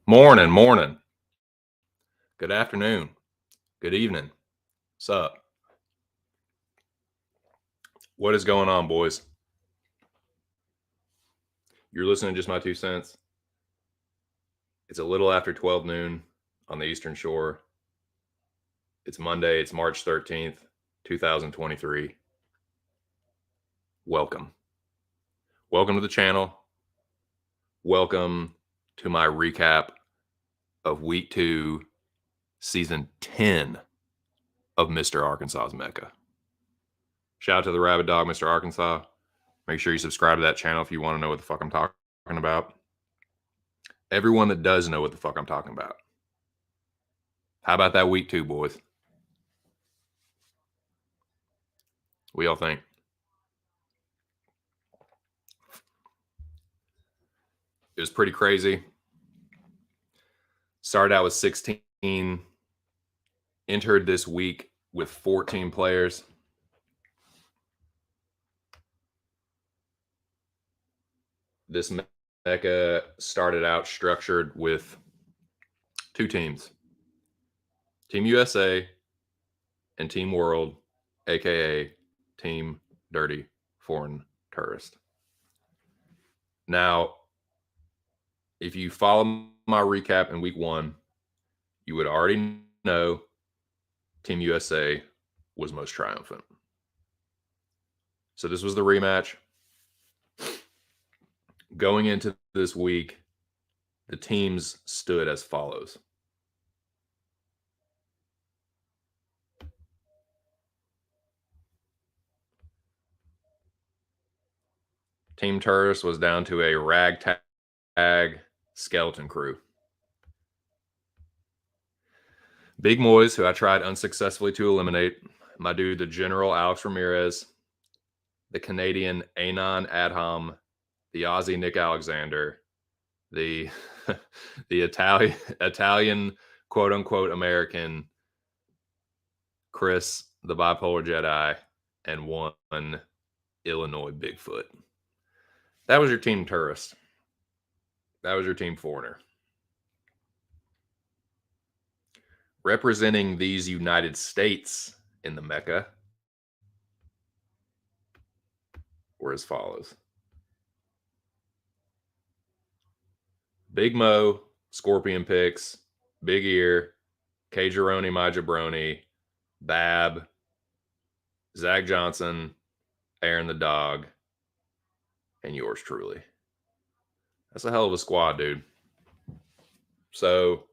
Morning. Good afternoon. Good evening. What's up? What is going on, boys? You're listening to Just My Two Cents. It's a little after 12 noon on the Eastern Shore. It's Monday. It's March 13th, 2023. Welcome. Welcome to the channel. Welcome to my recap of Week 2, Season 10 of Mr. Arkansas's Mecca. Shout out to the Rabid dog, Mr. Arkansas. Make sure you subscribe to that channel if you want to know what the fuck I'm talking about. Everyone that does know what the fuck I'm talking about. How about that Week 2, boys? What y'all think? It was pretty crazy. Started out with 16. Entered this week with 14 players. This Mecca started out structured with two teams. Team USA and Team World, aka Team Dirty Foreign Tourist. Now, if you follow my recap in Week 1, you would already know Team USA was most triumphant. So this was the rematch. Going into this week, the teams stood as follows. Team Tourist was down to a ragtag skeleton crew. Big Moise, who I tried unsuccessfully to eliminate. My dude, the General Alex Ramirez. The Canadian Anon Adham. The Aussie Nick Alexander. The Italian quote-unquote American Chris, the Bipolar Jedi. And one Illinois Bigfoot. That was your Team Tourist. That was your Team Foreigner. Representing these United States in the Mecca were as follows. Big Mo, Scorpion Picks, Big Ear, K. Jaroni, My Jabroni, Bab, Zach Johnson, Aaron the Dog, and yours truly. That's a hell of a squad, dude. So,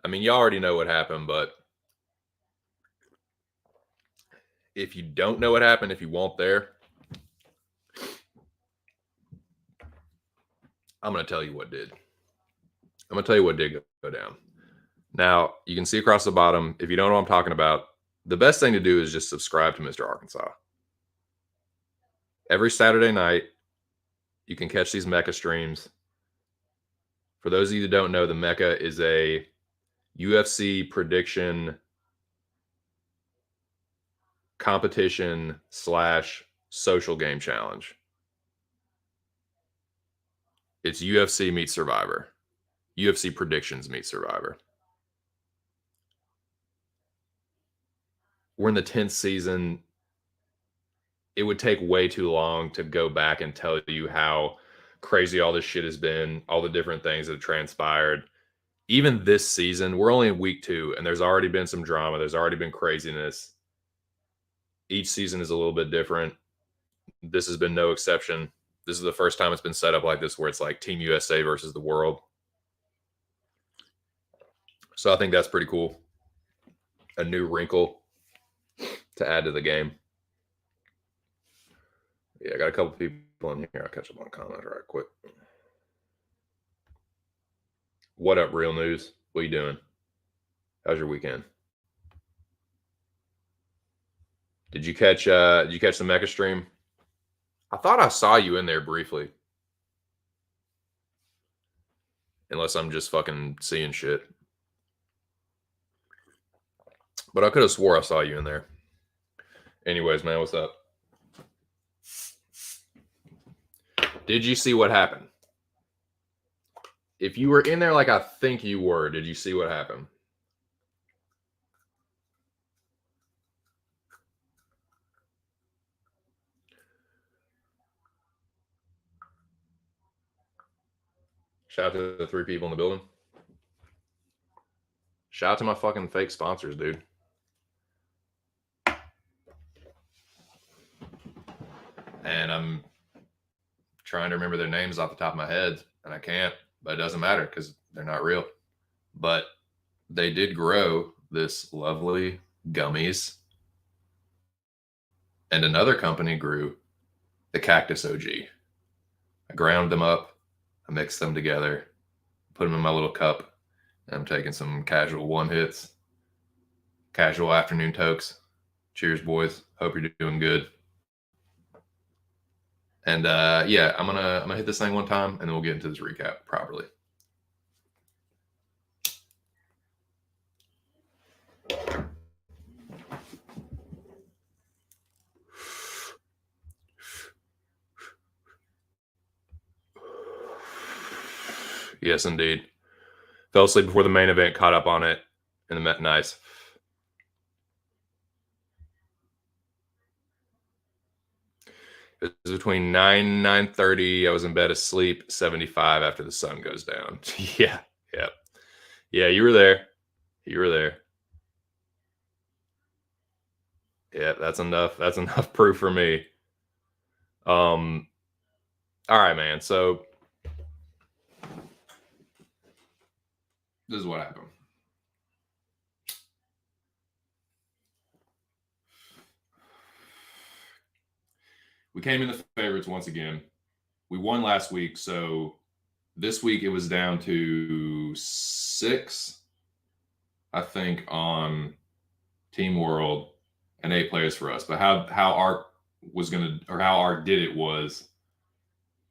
I mean, y'all already know what happened, but if you don't know what happened, if you weren't there, I'm going to tell you what did. I'm going to tell you what did go down. Now, you can see across the bottom, if you don't know what I'm talking about, the best thing to do is just subscribe to Mr. Arkansas. Every Saturday night, you can catch these Mecca streams. For those of you that don't know, the Mecca is a UFC prediction competition / social game challenge. It's UFC meets Survivor. UFC predictions meets Survivor. We're in the 10th season. It would take way too long to go back and tell you how crazy all this shit has been, all the different things that have transpired. Even this season, we're only in week 2, and there's already been some drama. There's already been craziness. Each season is a little bit different. This has been no exception. This is the first time it's been set up like this, where it's like Team USA versus the world. So I think that's pretty cool. A new wrinkle to add to the game. Yeah, I got a couple people in here. I'll catch up on comments right quick. What up, Real News? What you doing? How's your weekend? Did you catch the Mecca stream? I thought I saw you in there briefly. Unless I'm just fucking seeing shit. But I could have swore I saw you in there. Anyways, man, what's up? Did you see what happened? If you were in there like I think you were, did you see what happened? Shout out to the 3 people in the building. Shout out to my fucking fake sponsors, dude. And I'm trying to remember their names off the top of my head, and I can't, but it doesn't matter because they're not real. But they did grow this lovely gummies. And another company grew the Cactus OG. I ground them up, I mixed them together, put them in my little cup, and I'm taking some casual one hits, casual afternoon tokes. Cheers, boys. Hope you're doing good. And yeah, I'm gonna hit this thing one time, and then we'll get into this recap properly. Yes, indeed. Fell asleep before the main event, caught up on it, and the Met. Nice. It was between 9 and 9:30. I was in bed asleep, 75 after the sun goes down. Yeah. Yeah, you were there. You were there. Yeah, that's enough. That's enough proof for me. All right, man. So this is what happened. We came in the favorites once again. We won last week, so this week it was down to 6, I think, on Team World and 8 players for us. But how our was gonna, or how our did it was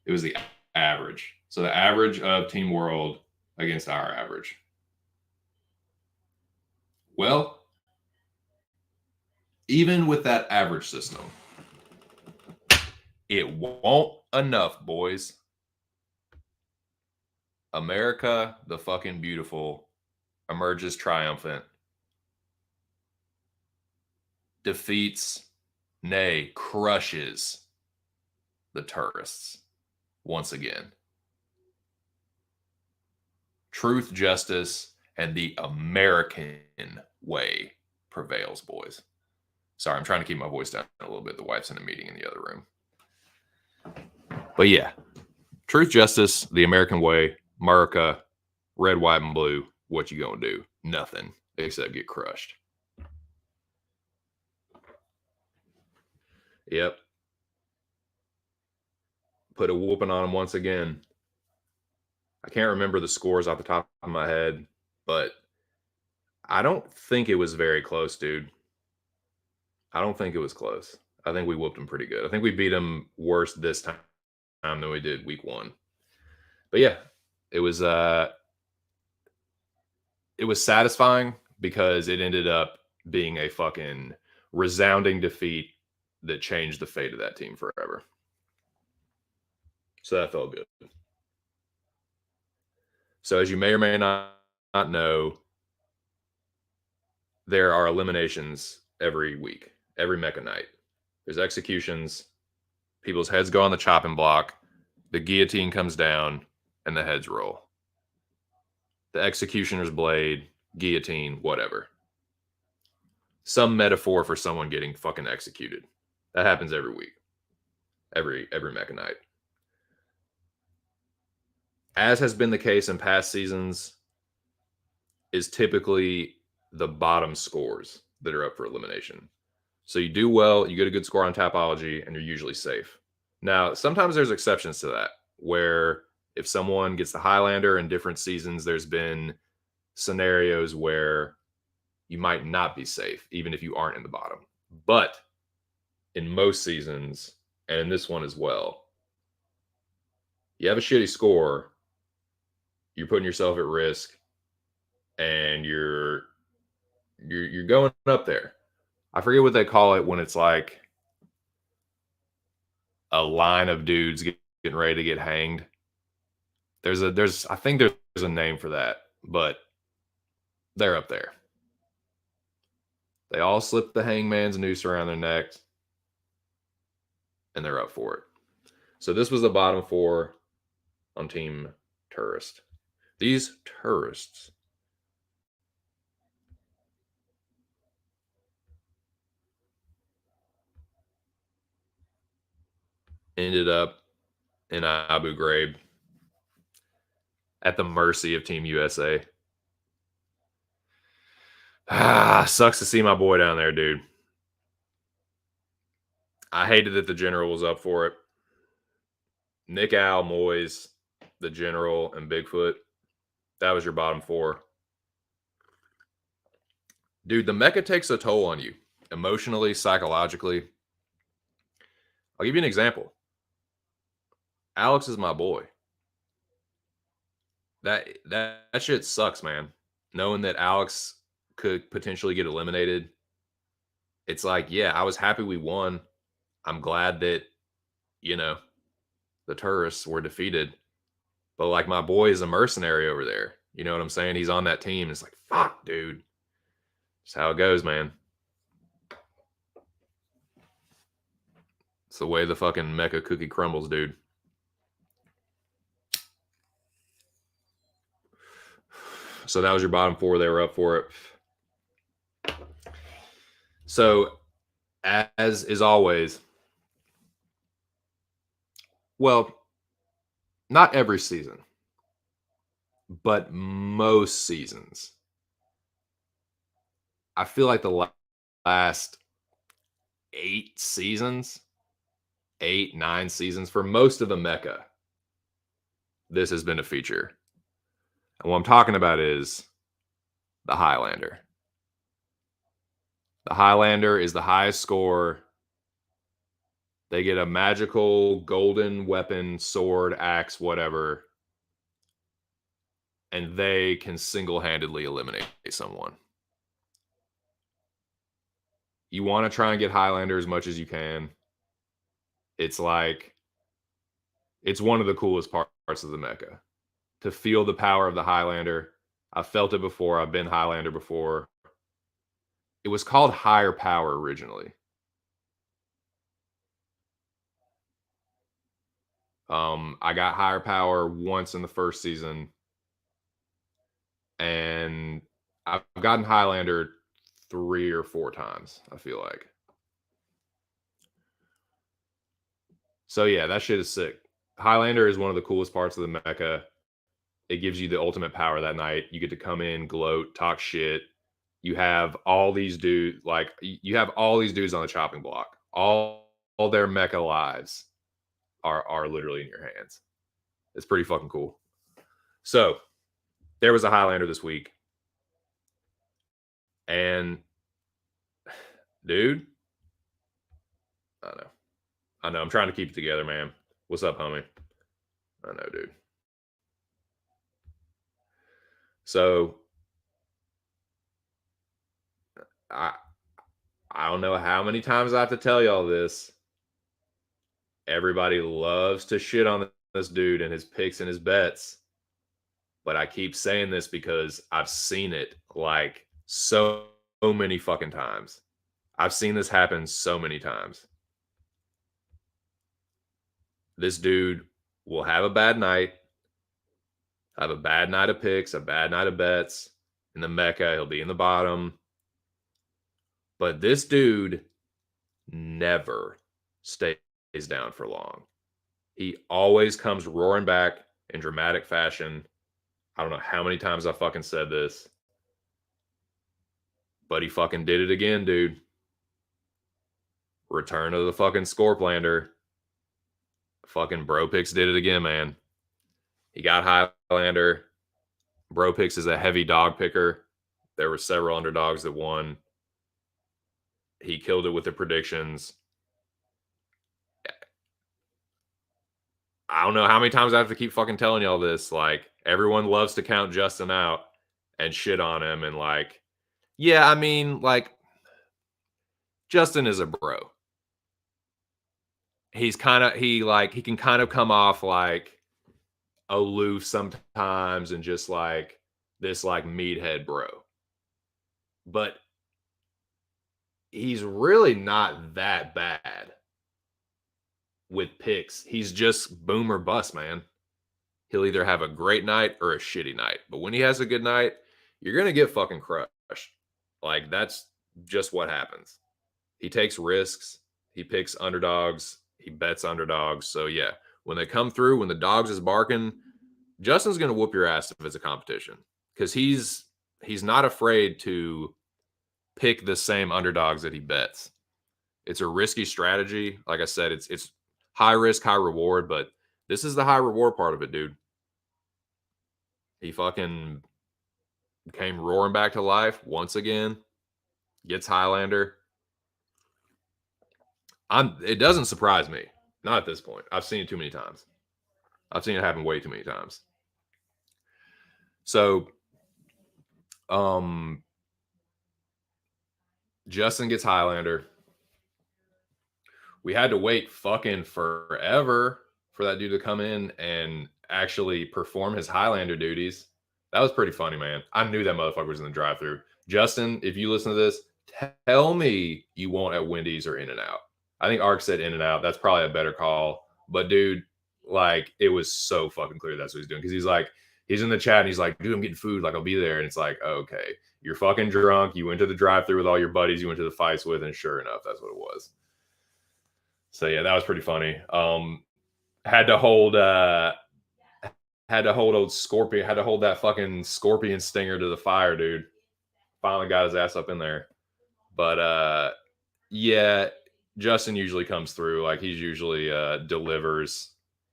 the average. So the average of Team World against our average. Well, even with that average system, it won't enough, boys. America, the fucking beautiful, emerges triumphant, defeats, nay, crushes the tourists once again. Truth, justice, and the American way prevails, boys. Sorry, I'm trying to keep my voice down a little bit. The wife's in a meeting in the other room. But yeah, Truth, justice, the American way, America, red, white, and blue. What you gonna do? Nothing except get crushed. Yep. Put a whooping on them once again. I can't remember the scores off the top of my head, but I don't think it was very close, dude. I don't think it was close. I think we whooped them pretty good. I think we beat them worse this time than we did week 1. But yeah, it was satisfying because it ended up being a fucking resounding defeat that changed the fate of that team forever. So that felt good. So as you may or may not know, there are eliminations every week, every Mecca night. There's executions. People's heads go on the chopping block. The guillotine comes down, and the heads roll. The executioner's blade, guillotine, whatever. Some metaphor for someone getting fucking executed. That happens every week. Every Mecca night. As has been the case in past seasons, is typically the bottom scores that are up for elimination. So you do well, you get a good score on Tapology, and you're usually safe. Now, sometimes there's exceptions to that, where if someone gets the Highlander in different seasons, there's been scenarios where you might not be safe, even if you aren't in the bottom. But in most seasons, and in this one as well, you have a shitty score, you're putting yourself at risk, and you're going up there. I forget what they call it when it's like a line of dudes getting ready to get hanged. I think there's a name for that, but they're up there. They all slip the hangman's noose around their necks, and they're up for it. So this was the bottom 4 on Team Tourist. These tourists ended up in Abu Ghraib at the mercy of Team USA. Sucks to see my boy down there, dude. I hated that the general was up for it. Nick Al, Moyes, the general, and Bigfoot. That was your bottom 4. Dude, the Mecca takes a toll on you emotionally, psychologically. I'll give you an example. Alex is my boy. That shit sucks, man. Knowing that Alex could potentially get eliminated. It's like, yeah, I was happy we won. I'm glad that, the tourists were defeated. But like my boy is a mercenary over there. You know what I'm saying? He's on that team. It's like, fuck, dude. That's how it goes, man. It's the way the fucking Mecca cookie crumbles, dude. So that was your bottom 4. They were up for it. So, as is always, well, not every season, but most seasons, I feel like the last 8 seasons, 8, 9 seasons, for most of the Mecca, this has been a feature. And what I'm talking about is the Highlander. The Highlander is the highest score. They get a magical golden weapon, sword, axe, whatever, and they can single-handedly eliminate someone. You want to try and get Highlander as much as you can. It's like, it's one of the coolest parts of the Mecca. To feel the power of the Highlander. I've felt it before. I've been Highlander before. It was called Higher Power originally. I got Higher Power once in the first season. And I've gotten Highlander 3 or 4 times, I feel like. So yeah, that shit is sick. Highlander is one of the coolest parts of the Mecca. It gives you the ultimate power that night. You get to come in, gloat, talk shit. You have all these dudes, like you have all these dudes on the chopping block. All their Mecca lives are literally in your hands. It's pretty fucking cool. So there was a Highlander this week, and dude, I know. I'm trying to keep it together, man. What's up, homie? I know, dude. So I I don't know how many times I have to tell y'all this. Everybody loves to shit on this dude and his picks and his bets. But I keep saying this because I've seen it like so many fucking times. I've seen this happen so many times. This dude will have a bad night, have a bad night of picks, a bad night of bets. In the Mecca, he'll be in the bottom. But this dude never stays down for long. He always comes roaring back in dramatic fashion. I don't know how many times I fucking said this, but he fucking did it again, dude. Return of the fucking Scorplander. Fucking Bro Picks did it again, man. He got Highlander. Bro Picks is a heavy dog picker. There were several underdogs that won. He killed it with the predictions. I don't know how many times I have to keep fucking telling y'all this. Like, everyone loves to count Justin out and shit on him. And like, yeah, I mean, like, Justin is a bro. He can kind of come off like aloof sometimes and just like this like meathead bro. But he's really not that bad with picks. He's just boom or bust, man. He'll either have a great night or a shitty night. But when he has a good night, you're going to get fucking crushed. Like, that's just what happens. He takes risks. He picks underdogs. He bets underdogs. So, yeah, when they come through, when the dogs is barking, Justin's going to whoop your ass if it's a competition. Because he's not afraid to pick the same underdogs that he bets. It's a risky strategy. Like I said, it's high risk, high reward, but this is the high reward part of it, dude. He fucking came roaring back to life once again. Gets Highlander. It doesn't surprise me. Not at this point. I've seen it too many times. I've seen it happen way too many times. So, Justin gets Highlander. We had to wait fucking forever for that dude to come in and actually perform his Highlander duties. That was pretty funny, man. I knew that motherfucker was in the drive-thru. Justin, if you listen to this, tell me you won't at Wendy's or In-N-Out. I think Ark said In-N-Out. That's probably a better call. But dude, like, it was so fucking clear that's what he's doing. Because he's like, he's in the chat and he's like, dude, I'm getting food. Like, I'll be there. And it's like, okay, you're fucking drunk. You went to the drive-thru with all your buddies you went to the fights with. And sure enough, that's what it was. So yeah, that was pretty funny. Had to hold old Scorpion, had to hold that fucking scorpion stinger to the fire, dude. Finally got his ass up in there. But yeah, Justin usually comes through. Like, he's usually delivers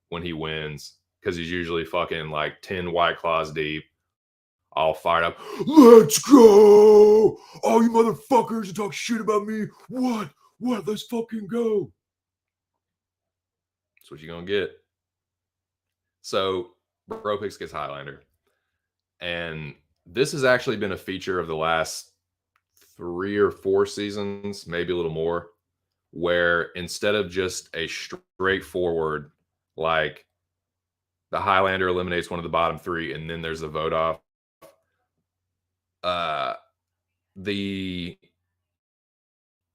when he wins, because he's usually fucking like 10 White Claws deep, all fired up. Let's go! All you motherfuckers to talk shit about me. What? Let's fucking go. That's what you're gonna get. So Bro Picks gets Highlander. And this has actually been a feature of the last 3 or 4 seasons, maybe a little more, where instead of just a straightforward, like, the Highlander eliminates one of the bottom 3 and then there's a vote off, the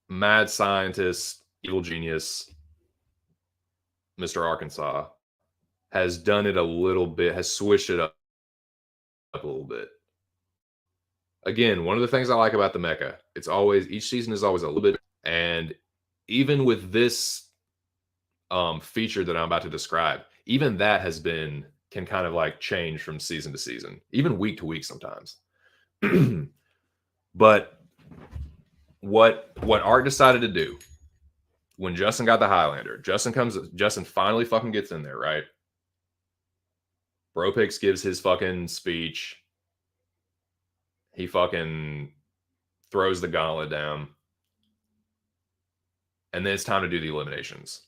mad scientist, evil genius, Mr. Arkansas, has done it a little bit, has switched it up a little bit. Again, one of the things I like about the Mecca, it's always, each season is always a little bit, and even with this feature that I'm about to describe, even that can kind of like change from season to season, even week to week sometimes. But what Art decided to do when Justin got the Highlander, Justin finally fucking gets in there, right? Bro Picks gives his fucking speech. He fucking throws the gauntlet down. And then it's time to do the eliminations.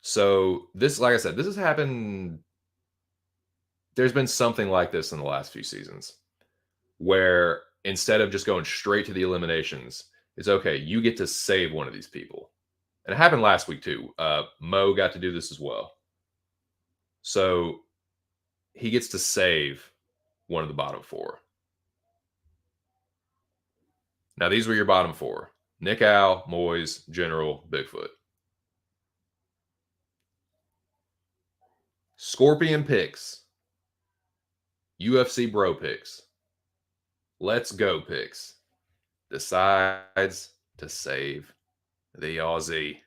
So this, like I said, this has happened. There's been something like this in the last few seasons where instead of just going straight to the eliminations, it's okay, you get to save one of these people. And it happened last week too. Mo got to do this as well. So he gets to save one of the bottom four. Now, these were your bottom four: Nick Al, Moyes, General, Bigfoot. Scorpion picks. UFC bro picks. Let's go picks. Decides to save the Aussie,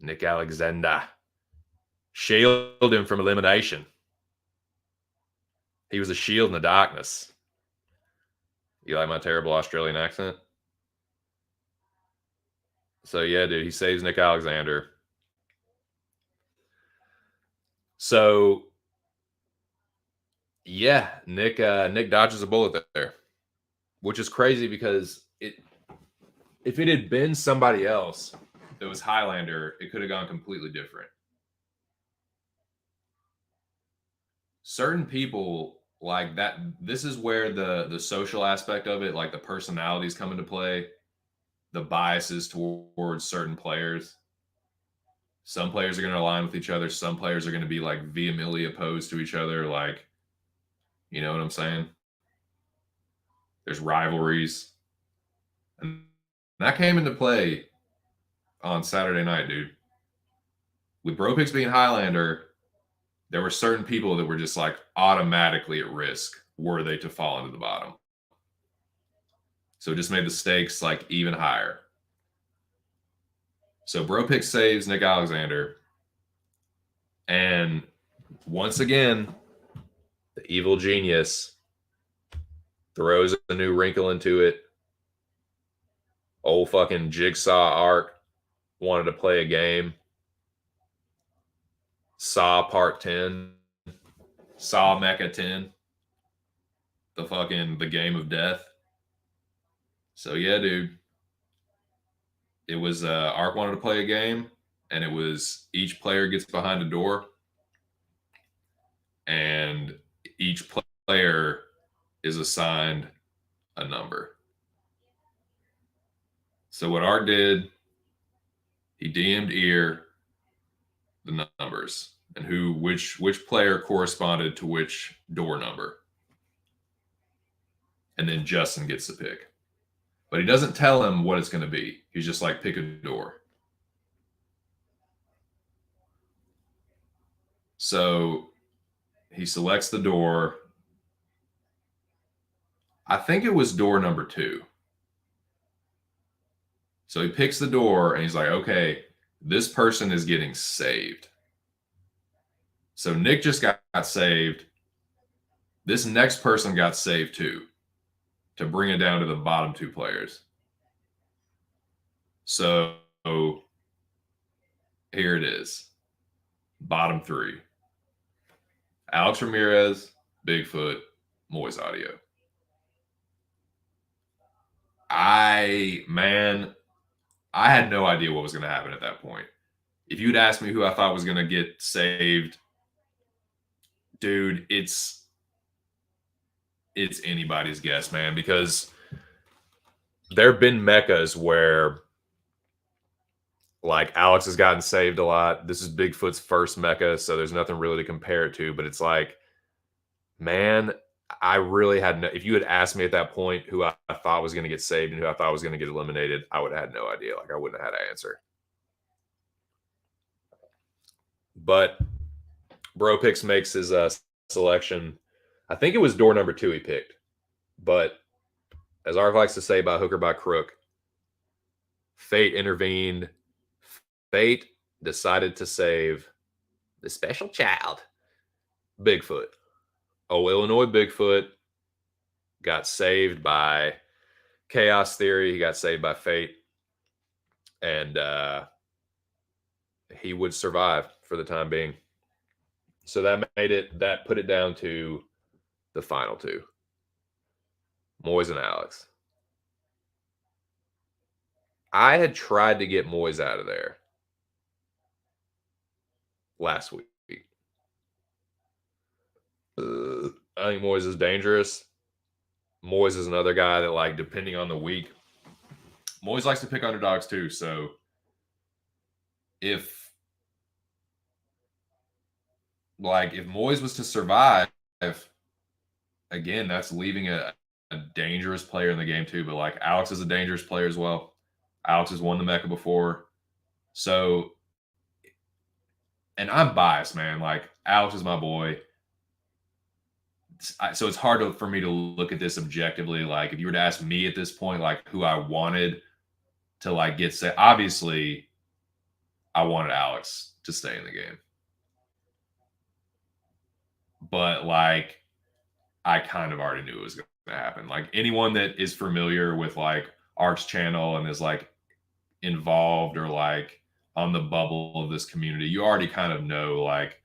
Nick Alexander. Shield him from elimination. He was a shield in the darkness. You like my terrible Australian accent? So yeah, dude, he saves Nick Alexander. So yeah, Nick dodges a bullet there, which is crazy because if it had been somebody else that was Highlander, it could have gone completely different. Certain people like that. This is where the social aspect of it, like the personalities, come into play. The biases towards certain players. Some players are going to align with each other. Some players are going to be like vehemently opposed to each other. Like, you know what I'm saying? There's rivalries. And that came into play on Saturday night, dude. With Bro Picks being Highlander, there were certain people that were just like automatically at risk were they to fall into the bottom. So it just made the stakes like even higher. So Bro Picks saves Nick Alexander. And once again, the evil genius throws a new wrinkle into it. Old fucking Jigsaw Arc wanted to play a game. Saw Part 10. Saw Mecca 10. The game of death. So yeah, dude. It was Arc wanted to play a game, and it was each player gets behind a door, and each player is assigned a number. So what Art did, he DM'd Ear the numbers and which player corresponded to which door number. And then Justin gets the pick. But he doesn't tell him what it's going to be. He's just like, pick a door. So he selects the door. I think it was door number 2. So he picks the door and he's like, okay, this person is getting saved. So Nick just got saved. This next person got saved too, to bring it down to the bottom 2 players. So here it is. Bottom 3. Alex Ramirez, Bigfoot, Moyes Audio. I had no idea what was going to happen at that point. If you'd asked me who I thought was going to get saved, dude, it's anybody's guess, man, because there have been Meccas where like Alex has gotten saved a lot. This is Bigfoot's first Mecca, so there's nothing really to compare it to, but it's like, man, I really had no, if you had asked me at that point who I thought was going to get saved and who I thought was going to get eliminated, I would have had no idea. Like I wouldn't have had an answer. But Bro Picks makes his selection. I think it was door number 2 he picked. But as Ark likes to say, by hook or by crook, fate intervened. Fate decided to save The special child. Bigfoot. Oh, Illinois Bigfoot got saved by chaos theory. He got saved by fate. And he would survive for the time being. So that put it down to the final two, Moise and Alex. I had tried to get Moise out of there last week. I think Moise is dangerous. Moise is another guy that, like, depending on the week, Moise likes to pick underdogs too. So if Moise was to survive, again, that's leaving a dangerous player in the game too. But like Alex is a dangerous player as well. Alex has won the Mecca before. So, and I'm biased, man. Like Alex is my boy. So it's hard for me to look at this objectively. Like if you were to ask me at this point, like who I wanted to like get set, obviously I wanted Alex to stay in the game. But like I kind of already knew it was going to happen. Like anyone that is familiar with like Ark's channel and is like involved or like on the bubble of this community, you already kind of know like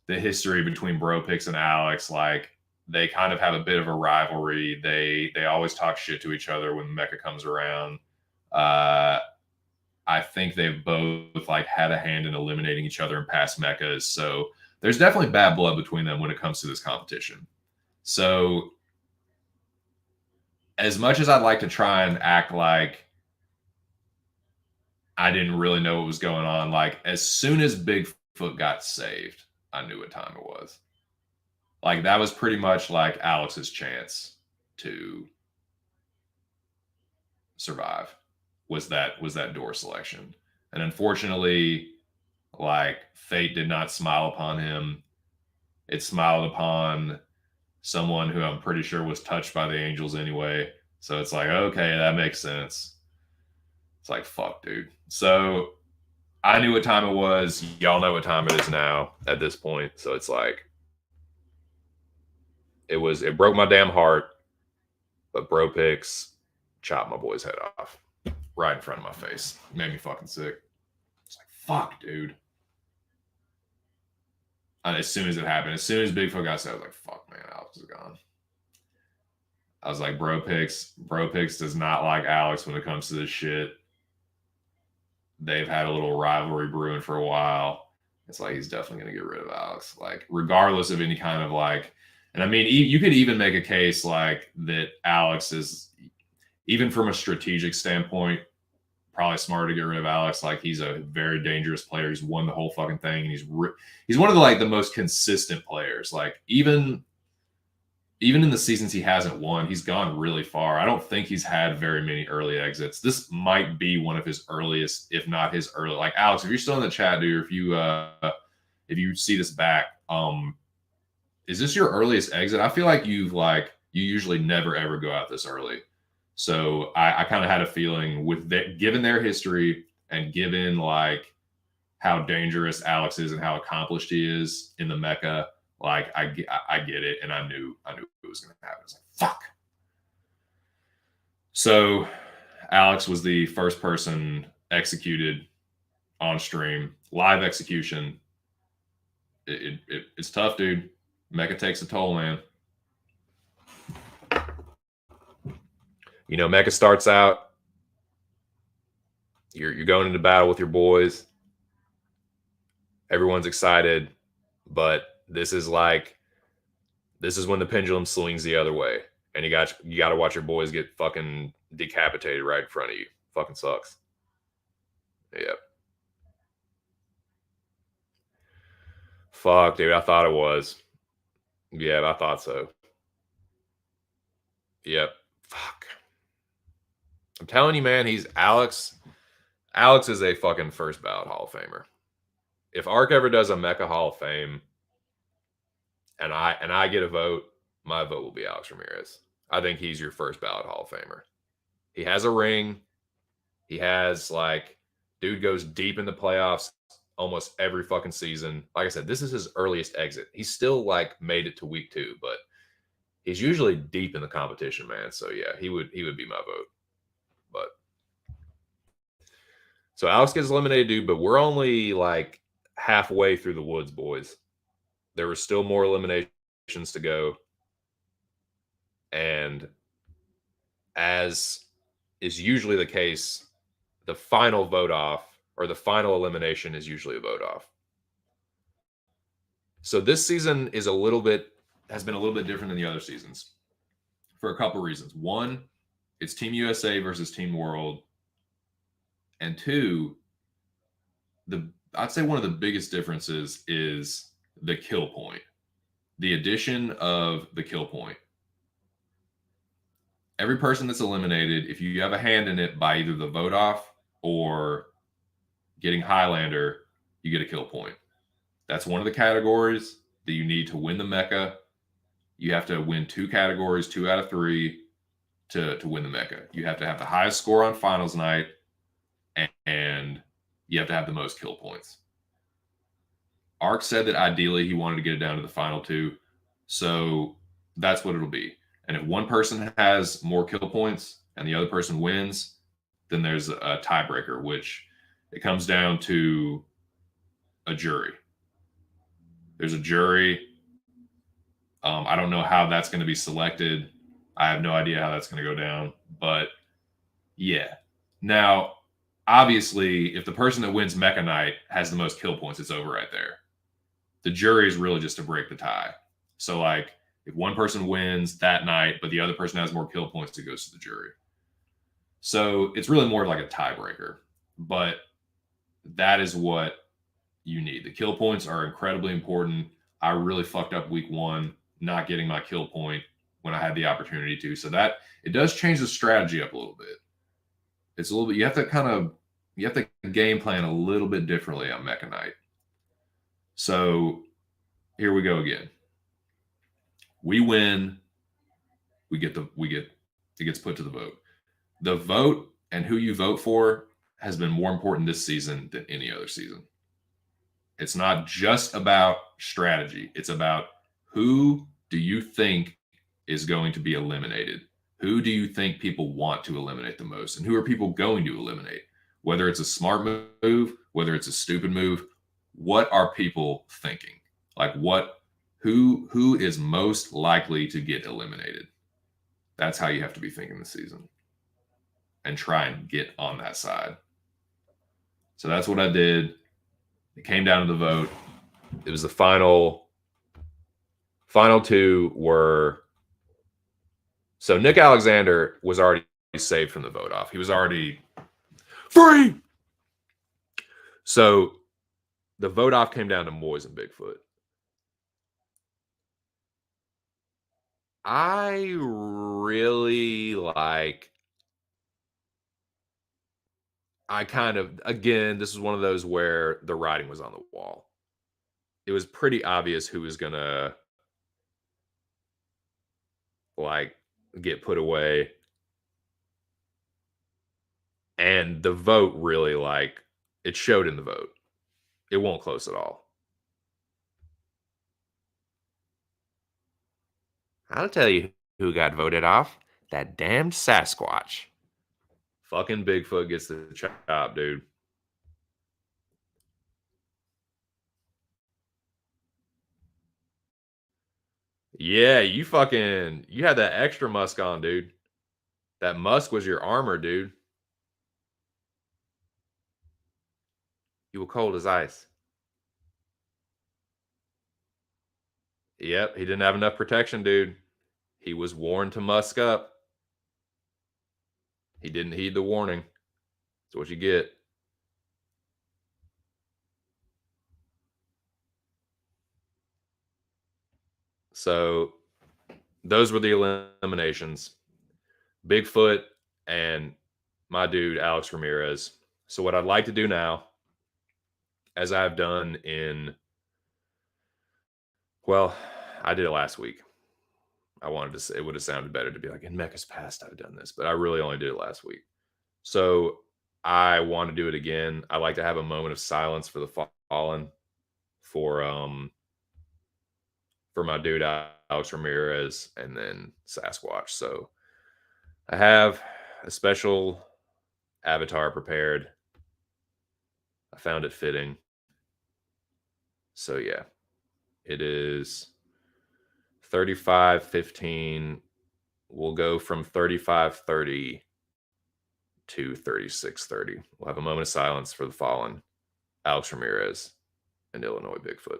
the history between Bro Picks and Alex. Like they kind of have a bit of a rivalry. They always talk shit to each other when Mecca comes around. I think they've both like had a hand in eliminating each other in past Meccas. So there's definitely bad blood between them when it comes to this competition. So as much as I'd like to try and act like I didn't really know what was going on, like as soon as Bigfoot got saved, I knew what time it was. Like that was pretty much like Alex's chance to survive was that door selection. And unfortunately, like fate did not smile upon him. It smiled upon someone who I'm pretty sure was touched by the angels anyway. So it's like, okay, that makes sense. It's like, fuck, dude. So I knew what time it was. Y'all know what time it is now at this point. So it's like, it broke my damn heart. But Bro Picks chopped my boy's head off right in front of my face. It made me fucking sick. It's like, fuck, dude. And as soon as it happened, as soon as Bigfoot got set, I was like, fuck, man, Alex is gone. I was like, Bro Picks does not like Alex when it comes to this shit. They've had a little rivalry brewing for a while. It's like, he's definitely going to get rid of Alex. Like, regardless of any kind of like, and I mean, you could even make a case like that Alex is, even from a strategic standpoint, probably smarter to get rid of Alex. Like he's a very dangerous player. He's won the whole fucking thing, and he's one of the most consistent players. Like even in the seasons he hasn't won, he's gone really far. I don't think he's had very many early exits. This might be one of his earliest, if not his early. Like Alex, if you're still in the chat, dude, if you see this back, is this your earliest exit? I feel like you usually never ever go out this early. So I kind of had a feeling with that, given their history and given like how dangerous Alex is and how accomplished he is in the Mecca, like I get it, and I knew it was going to happen. I was like, fuck. So Alex was the first person executed on stream, live execution. It's tough, dude. Mecca takes a toll, man. You know, Mecca starts out, you're going into battle with your boys. Everyone's excited, but this is when the pendulum swings the other way, and you got to watch your boys get fucking decapitated right in front of you. Fucking sucks. Yep. Fuck, dude. I thought it was. Yeah, I thought so. Yep. Fuck. I'm telling you, man, Alex is a fucking first ballot Hall of Famer. If Ark ever does a Mecca Hall of Fame and I get a vote, my vote will be Alex Ramirez. I think he's your first ballot Hall of Famer. He has a ring. He has dude goes deep in the playoffs. almost every fucking season. Like I said, this is his earliest exit. He's still like made it to week 2, but he's usually deep in the competition, man. So yeah, he would be my vote. But so Alex gets eliminated, dude, but we're only like halfway through the woods, boys. There were still more eliminations to go. And as is usually the case, the final vote off or the final elimination is usually a vote off. So this season has been a little bit different than the other seasons for a couple reasons. One, it's Team USA versus Team World. And two, I'd say one of the biggest differences is the kill point. The addition of the kill point. Every person that's eliminated, if you have a hand in it by either the vote off or getting Highlander, you get a kill point. That's one of the categories that you need to win the Mecca. You have to win 2 categories, 2 out of 3 to win the Mecca. You have to have the highest score on finals night, and you have to have the most kill points. Ark said that ideally he wanted to get it down to the final 2. So that's what it'll be. And if one person has more kill points and the other person wins, then there's a tiebreaker, which it comes down to a jury. There's a jury. I don't know how that's going to be selected. I have no idea how that's going to go down. But yeah. Now, obviously, if the person that wins Mecca Night has the most kill points, it's over right there. The jury is really just to break the tie. So, like, if one person wins that night, but the other person has more kill points, it goes to the jury. So it's really more like a tiebreaker. But that is what you need. The kill points are incredibly important. I really fucked up week 1 not getting my kill point when I had the opportunity to. So that it does change the strategy up a little bit. It's a little bit, you have to game plan a little bit differently on Mecca Night. So here we go again. We win. It gets put to the vote. The vote and who you vote for has been more important this season than any other season. It's not just about strategy. It's about who do you think is going to be eliminated? Who do you think people want to eliminate the most? And who are people going to eliminate? Whether it's a smart move, whether it's a stupid move, what are people thinking? Like who is most likely to get eliminated? That's how you have to be thinking this season. And try and get on that side. So that's what I did. It came down to the vote. It was the final 2 were. So Nick Alexander was already saved from the vote off. He was already free. So the vote off came down to Moyes and Bigfoot. I really again, this is one of those where the writing was on the wall. It was pretty obvious who was gonna get put away. And the vote really it showed in the vote. It won't close at all. I'll tell you who got voted off. That damned Sasquatch. Fucking Bigfoot gets the chop, dude. Yeah, you had that extra musk on, dude. That musk was your armor, dude. You were cold as ice. Yep, he didn't have enough protection, dude. He was warned to musk up. He didn't heed the warning. That's what you get. So those were the eliminations. Bigfoot and my dude, Alex Ramirez. So what I'd like to do now, as I've done I did it last week. I wanted to say, it would have sounded better to be like, in Mecca's past, I've done this, but I really only did it last week. So I want to do it again. I like to have a moment of silence for the fallen, for my dude Alex Ramirez, and then Sasquatch. So I have a special avatar prepared. I found it fitting. So yeah, it is 35:15. We'll go from 35:30 to 36:30. We'll have a moment of silence for the fallen, Alex Ramirez, and Illinois Bigfoot.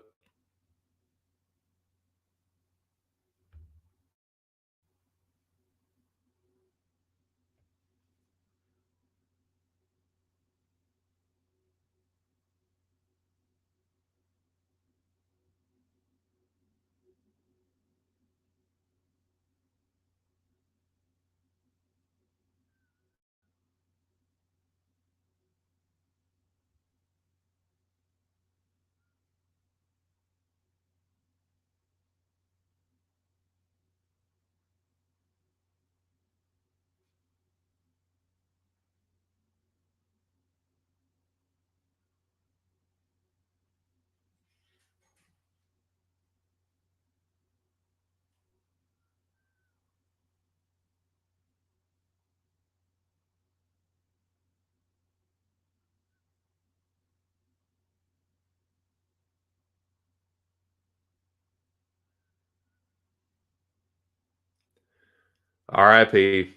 RIP.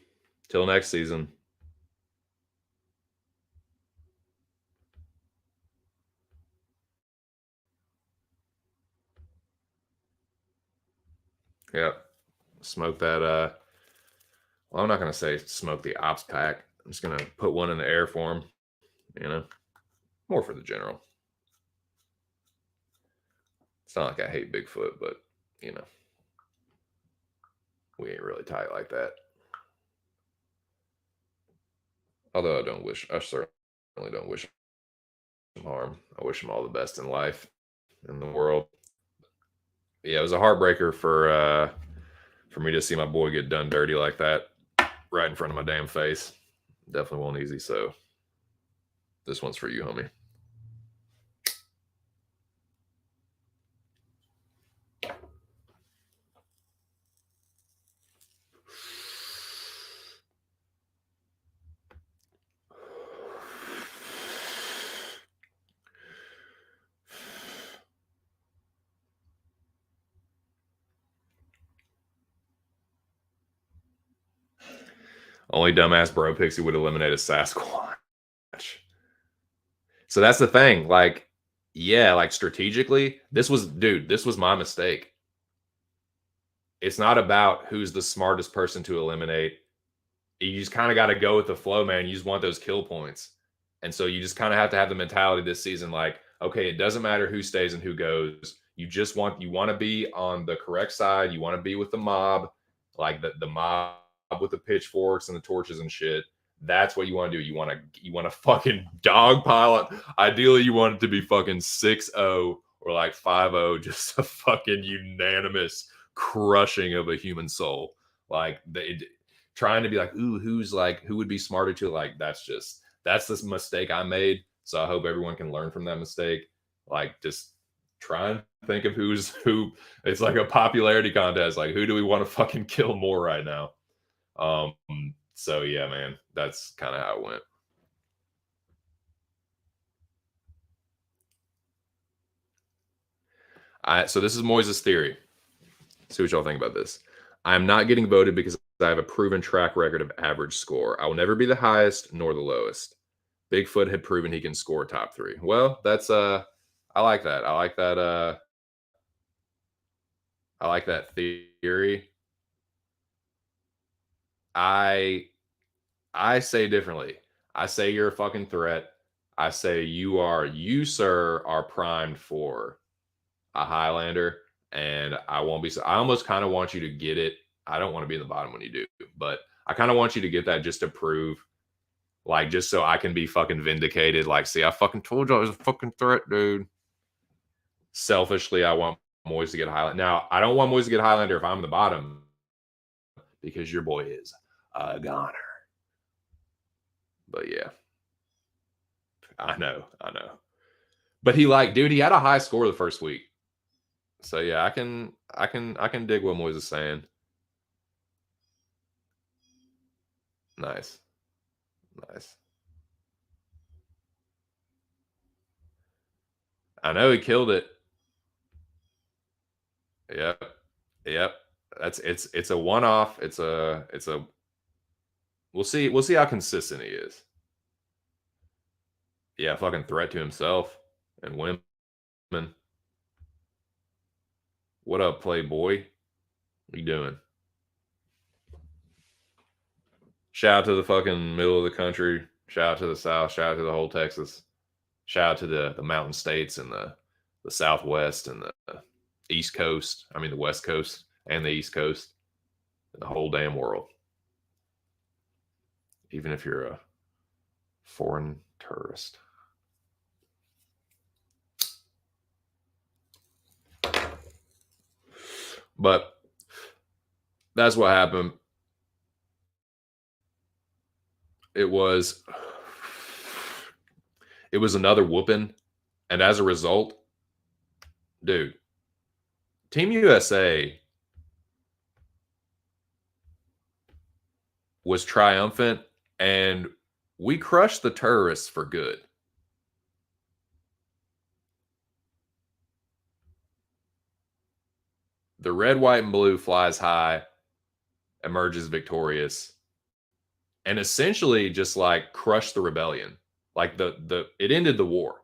Till next season. Yep. Smoke that. Well, I'm not gonna say smoke the ops pack. I'm just gonna put one in the air for him. You know, more for the general. It's not like I hate Bigfoot, but you know, we ain't really tight like that. Although I certainly don't wish him harm. I wish him all the best in life, in the world. But yeah, it was a heartbreaker for me to see my boy get done dirty like that, right in front of my damn face. Definitely wasn't easy. So this one's for you, homie. Only dumbass bro pixie would eliminate a Sasquatch. So that's the thing. Like, yeah, like strategically, this was my mistake. It's not about who's the smartest person to eliminate. You just kind of got to go with the flow, man. You just want those kill points. And so you just kind of have to have the mentality this season like, okay, it doesn't matter who stays and who goes. You want to be on the correct side. You want to be with the mob, like the mob with the pitchforks and the torches and shit. That's what you want to do. You want to fucking dogpile it. Ideally, you want it to be fucking 6-0 or like 5-0, just a fucking unanimous crushing of a human soul. Like trying to be like, ooh, who would be smarter to, like, that's this mistake I made. So I hope everyone can learn from that mistake. Like, just try and think of who. It's like a popularity contest. Like, who do we want to fucking kill more right now? So yeah, man, that's kind of how it went. So this is Moises' theory. See what y'all think about this. I'm not getting voted because I have a proven track record of average score. I will never be the highest nor the lowest. Bigfoot had proven he can score top 3. Well, that's I like that. I like that theory. I say differently. I say you're a fucking threat. I say you, sir, are primed for a Highlander, and I won't be. I almost kind of want you to get it. I don't want to be in the bottom when you do, but I kind of want you to get that just to prove, like, just so I can be fucking vindicated. Like, see, I fucking told you I was a fucking threat, dude. Selfishly, I want Moise to get Highlander. Now, I don't want Moise to get Highlander if I'm the bottom, because your boy is a goner. But yeah. I know. But he dude, he had a high score the first week. So yeah, I can dig what Moise is saying. Nice. I know he killed it. Yep. It's a one off. It's a we'll see how consistent he is. Yeah, fucking threat to himself and women. What up, Playboy? What you doing? Shout out to the fucking middle of the country. Shout out to the South. Shout out to the whole Texas. Shout out to the mountain states and the Southwest and the East Coast. I mean, the West Coast and the East Coast. And the whole damn world. Even if you're a foreign tourist. But that's what happened. It was another whooping. And as a result, dude, Team USA was triumphant, and we crushed the terrorists for good. The red, white, and blue flies high, emerges victorious, and essentially just crushed the rebellion. It ended the war.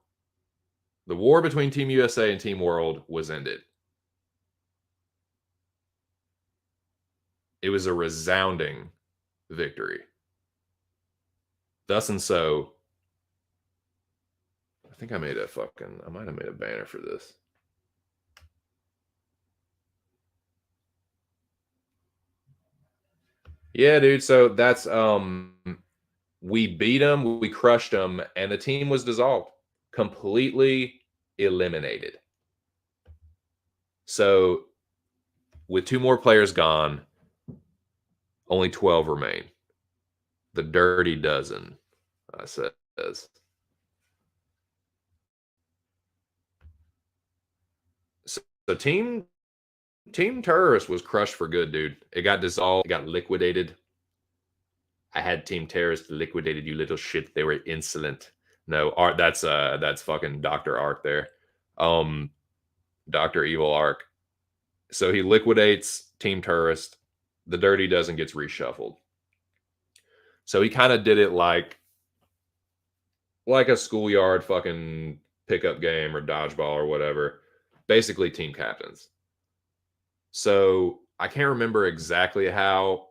The war between Team USA and Team World was ended. It was a resounding victory. Thus and so, I think I might have made a banner for this. Yeah, dude. So that's we beat them, we crushed them, and the team was dissolved, completely eliminated. So with 2 more players gone, only 12 remain. The dirty dozen, I says. So Team Terrorist was crushed for good, dude. It got dissolved. It got liquidated. I had Team Terrorist liquidated, you little shit. They were insolent. No, Art. That's fucking Dr. Ark there. Dr. Evil Ark. So he liquidates Team Terrorist. The dirty dozen gets reshuffled. So he kind of did it like a schoolyard fucking pickup game or dodgeball or whatever. Basically team captains. So I can't remember exactly how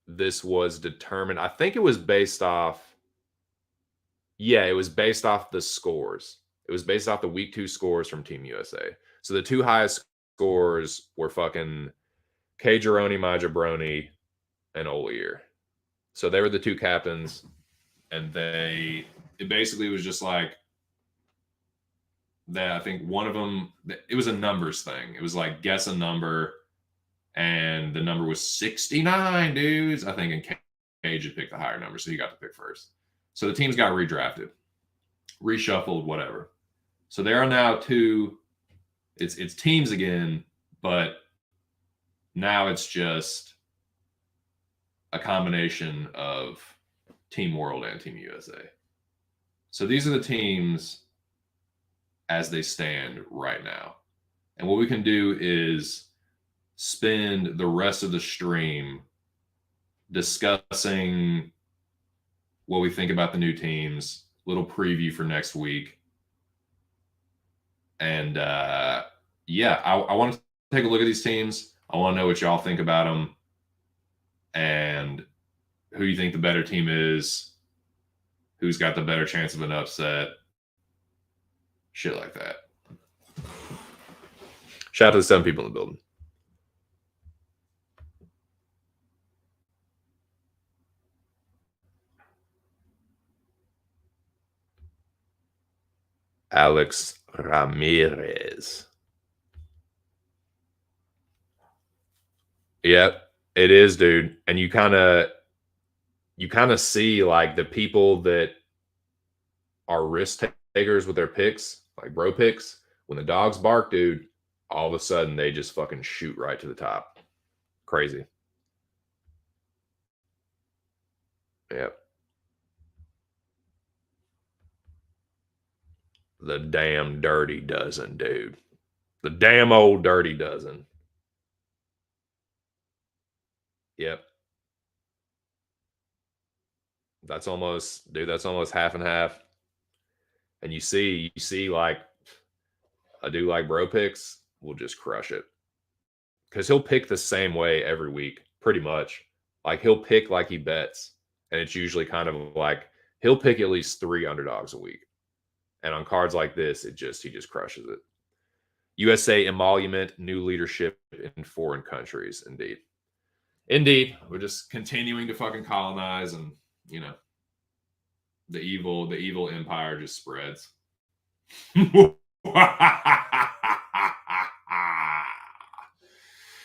this was determined. I think it was based off. Yeah, it was based off the scores. It was based off the week 2 scores from Team USA. So the 2 highest scores were fucking K. Jaroni, My Jabroni, and Olier. So they were the 2 captains, and it basically was just like that. I think one of them, it was a numbers thing. It was like guess a number, and the number was 69 dudes. I think, and Cage had picked the higher number, so he got to pick first. So the teams got redrafted, reshuffled, whatever. So there are now 2. It's teams again, but now it's just a combination of Team World and Team USA. So these are the teams as they stand right now. And what we can do is spend the rest of the stream discussing what we think about the new teams, little preview for next week. And yeah, I want to take a look at these teams. I want to know what y'all think about them and who you think the better team is, who's got the better chance of an upset, shit like that. Shout out to the 7 people in the building. Alex Ramirez. Yep, it is, dude. And you kind of you kind of see like the people that are risk takers with their picks, like bro picks. When the dogs bark, dude, all of a sudden they just fucking shoot right to the top. Crazy. Yep. The damn dirty dozen, dude. The damn old dirty dozen. Yep. That's almost, dude, that's almost half and half. And you see like a dude like bro picks will just crush it. Because he'll pick the same way every week, pretty much. Like he'll pick like he bets. And it's usually kind of like he'll pick at least 3 underdogs a week. And on cards like this, he just crushes it. USA emolument, new leadership in foreign countries. Indeed. Indeed. We're just continuing to fucking colonize, and you know, the evil empire just spreads.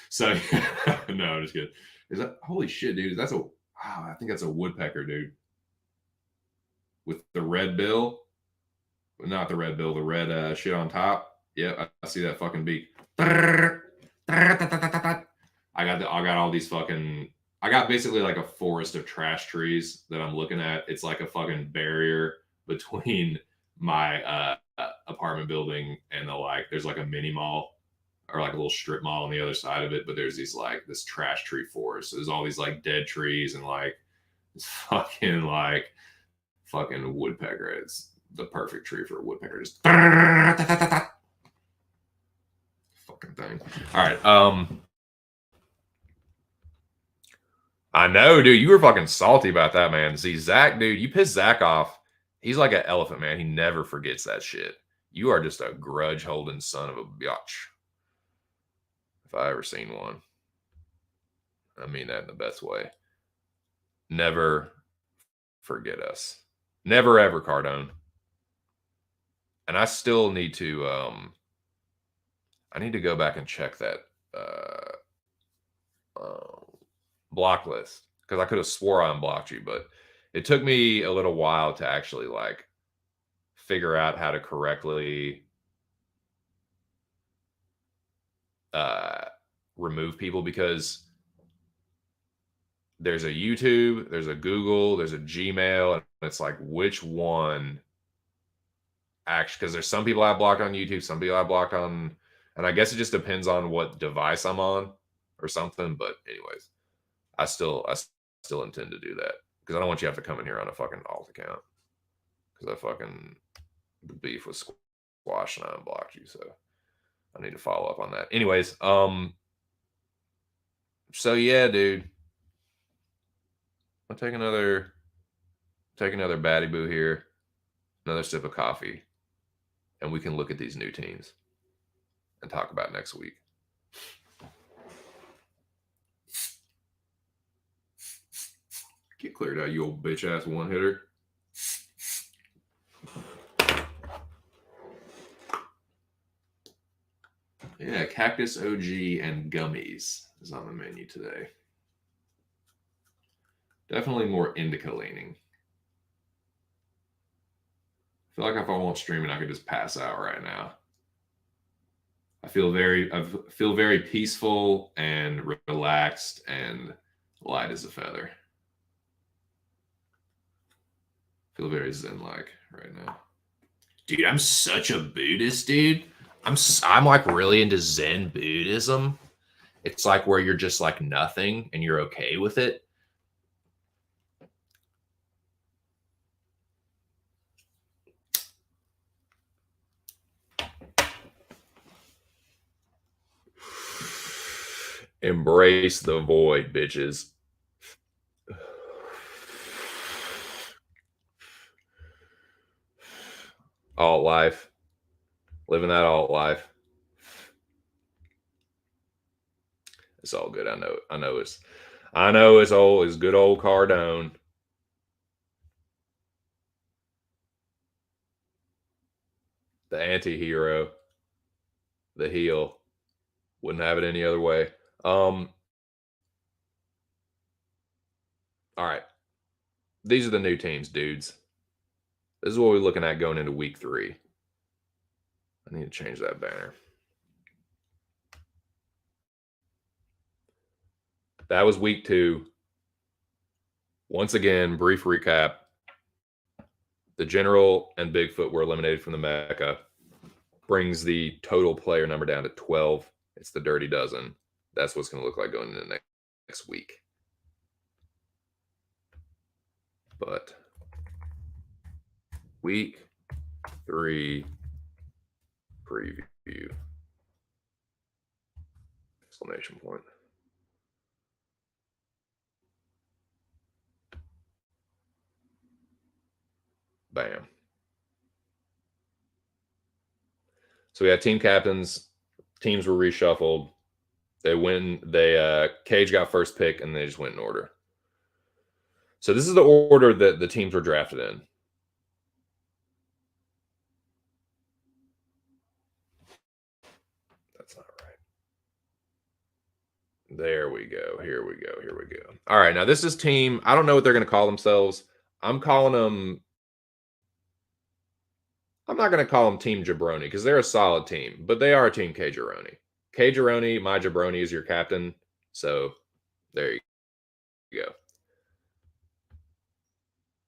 So no, I'm just kidding. Is that holy shit, dude? That's a wow, I think that's a woodpecker, dude. With the red bill. Not the red bill, the red shit on top. Yeah, I see that fucking beak. I got all these fucking. I got basically like a forest of trash trees that I'm looking at. It's like a fucking barrier between my apartment building and the like. There's like a mini mall or like a little strip mall on the other side of it, but there's these like this trash tree forest. So there's all these like dead trees and like this fucking woodpecker. It's the perfect tree for a woodpecker. Just fucking thing. All right. I know, dude. You were fucking salty about that, man. See, Zach, dude, you pissed Zach off. He's like an elephant, man. He never forgets that shit. You are just a grudge holding son of a bitch. If I ever seen one. I mean that in the best way. Never forget us. Never ever, Cardone. And I still need to I need to go back and check that block list, because I could have swore I unblocked you, but it took me a little while to actually like figure out how to correctly remove people, because there's a YouTube, there's a Google, there's a Gmail, and it's like which one actually, because there's some people I blocked on YouTube, some people I blocked on, and I guess it just depends on what device I'm on or something. But anyways, I still intend to do that, because I don't want you to have to come in here on a fucking alt account, because I fucking the beef with Squash and I unblocked you, so I need to follow up on that. Anyways, so yeah, dude, I'll take another baddie boo here, another sip of coffee, and we can look at these new teams and talk about next week. Get cleared out, you old bitch ass one hitter. Yeah, Cactus OG and gummies is on the menu today. Definitely more indica leaning. I feel like if I won't stream it, I could just pass out right now. I feel very peaceful and relaxed and light as a feather. Feel very zen-like right now. Dude, I'm such a Buddhist, dude. I'm like really into Zen Buddhism. It's like where you're just like nothing and you're okay with it. Embrace the void, bitches. Alt life. Living that alt life. It's all good. I know it's good old Cardone. The anti-hero. The heel. Wouldn't have it any other way. All right. These are the new teams, dudes. This is what we're looking at going into week 3. I need to change that banner. That was week 2. Once again, brief recap. The General and Bigfoot were eliminated from the Mecca. Brings the total player number down to 12. It's the Dirty Dozen. That's what's going to look like going into next week. But week 3 preview. Exclamation point. Bam. So we had team captains. Teams were reshuffled. Cage got first pick, and they just went in order. So this is the order that the teams were drafted in. That's not right. There we go. Here we go. All right, now this is team. I don't know what they're going to call themselves. I'm calling them. I'm not going to call them Team Jabroni because they're a solid team, but they are Team Cageroni. Cageroni, my Jabroni is your captain. So there you go.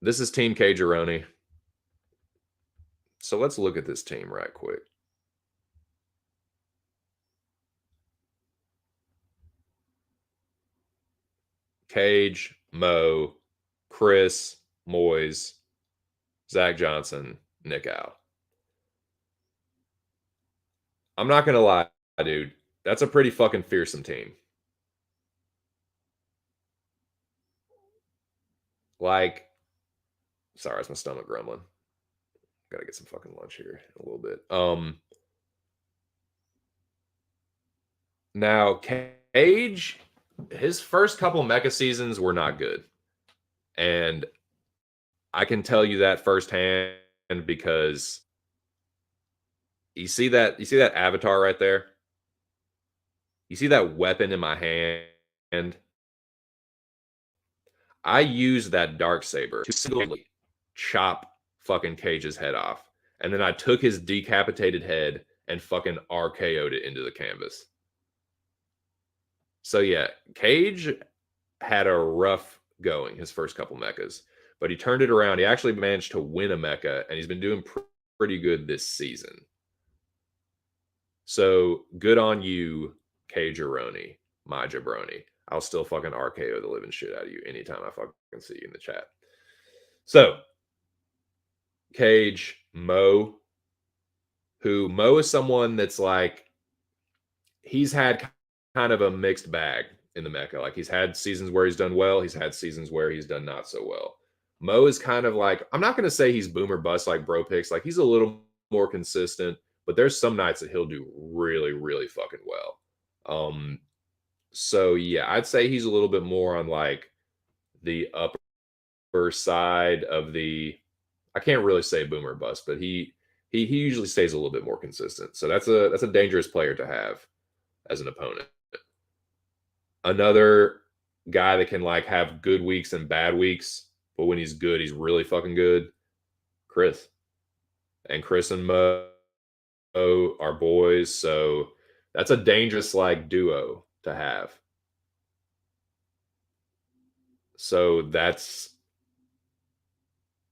This is Team Cageroni. So let's look at this team right quick. Cage, Mo, Chris, Moyes, Zach Johnson, Nick Al. I'm not going to lie, dude. That's a pretty fucking fearsome team. Like, sorry, it's my stomach grumbling. Gotta get some fucking lunch here in a little bit. Now, Cage, his first couple Mecca seasons were not good. And I can tell you that firsthand because you see that avatar right there? You see that weapon in my hand? I used that Darksaber to singly chop fucking Cage's head off. And then I took his decapitated head and fucking RKO'd it into the canvas. So yeah, Cage had a rough going his first couple Meccas, but he turned it around. He actually managed to win a Mecca, and he's been doing pretty good this season. So good on you, Cageroni, my jabroni. I'll still fucking RKO the living shit out of you anytime I fucking see you in the chat. So, Cage, Mo is someone that's like, he's had kind of a mixed bag in the Mecca. Like, he's had seasons where he's done well. He's had seasons where he's done not so well. Mo is kind of like, I'm not going to say he's boomer bust like Bro Picks. Like, he's a little more consistent, but there's some nights that he'll do really, really fucking well. So yeah, I'd say he's a little bit more on like the upper side of the, I can't really say boomer bust, but he usually stays a little bit more consistent. So that's a dangerous player to have as an opponent. Another guy that can like have good weeks and bad weeks, but when he's good, he's really fucking good. Chris. And Chris and Mo are boys, so that's a dangerous like duo to have. So that's,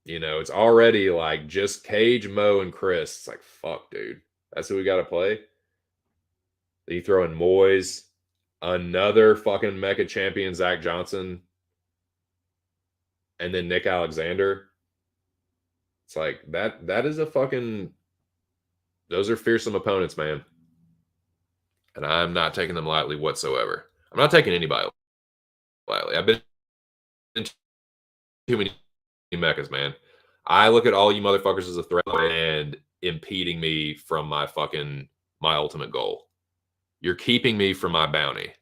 it's already like just Cage, Mo, and Chris. It's like, fuck, dude. That's who we got to play. Then you throw in Moyes, another fucking Mecca champion, Zach Johnson, and then Nick Alexander. It's like that is a fucking, those are fearsome opponents, man. And I'm not taking them lightly whatsoever. I'm not taking anybody lightly. I've been in too many Meccas, man. I look at all you motherfuckers as a threat and impeding me from my ultimate goal. You're keeping me from my bounty.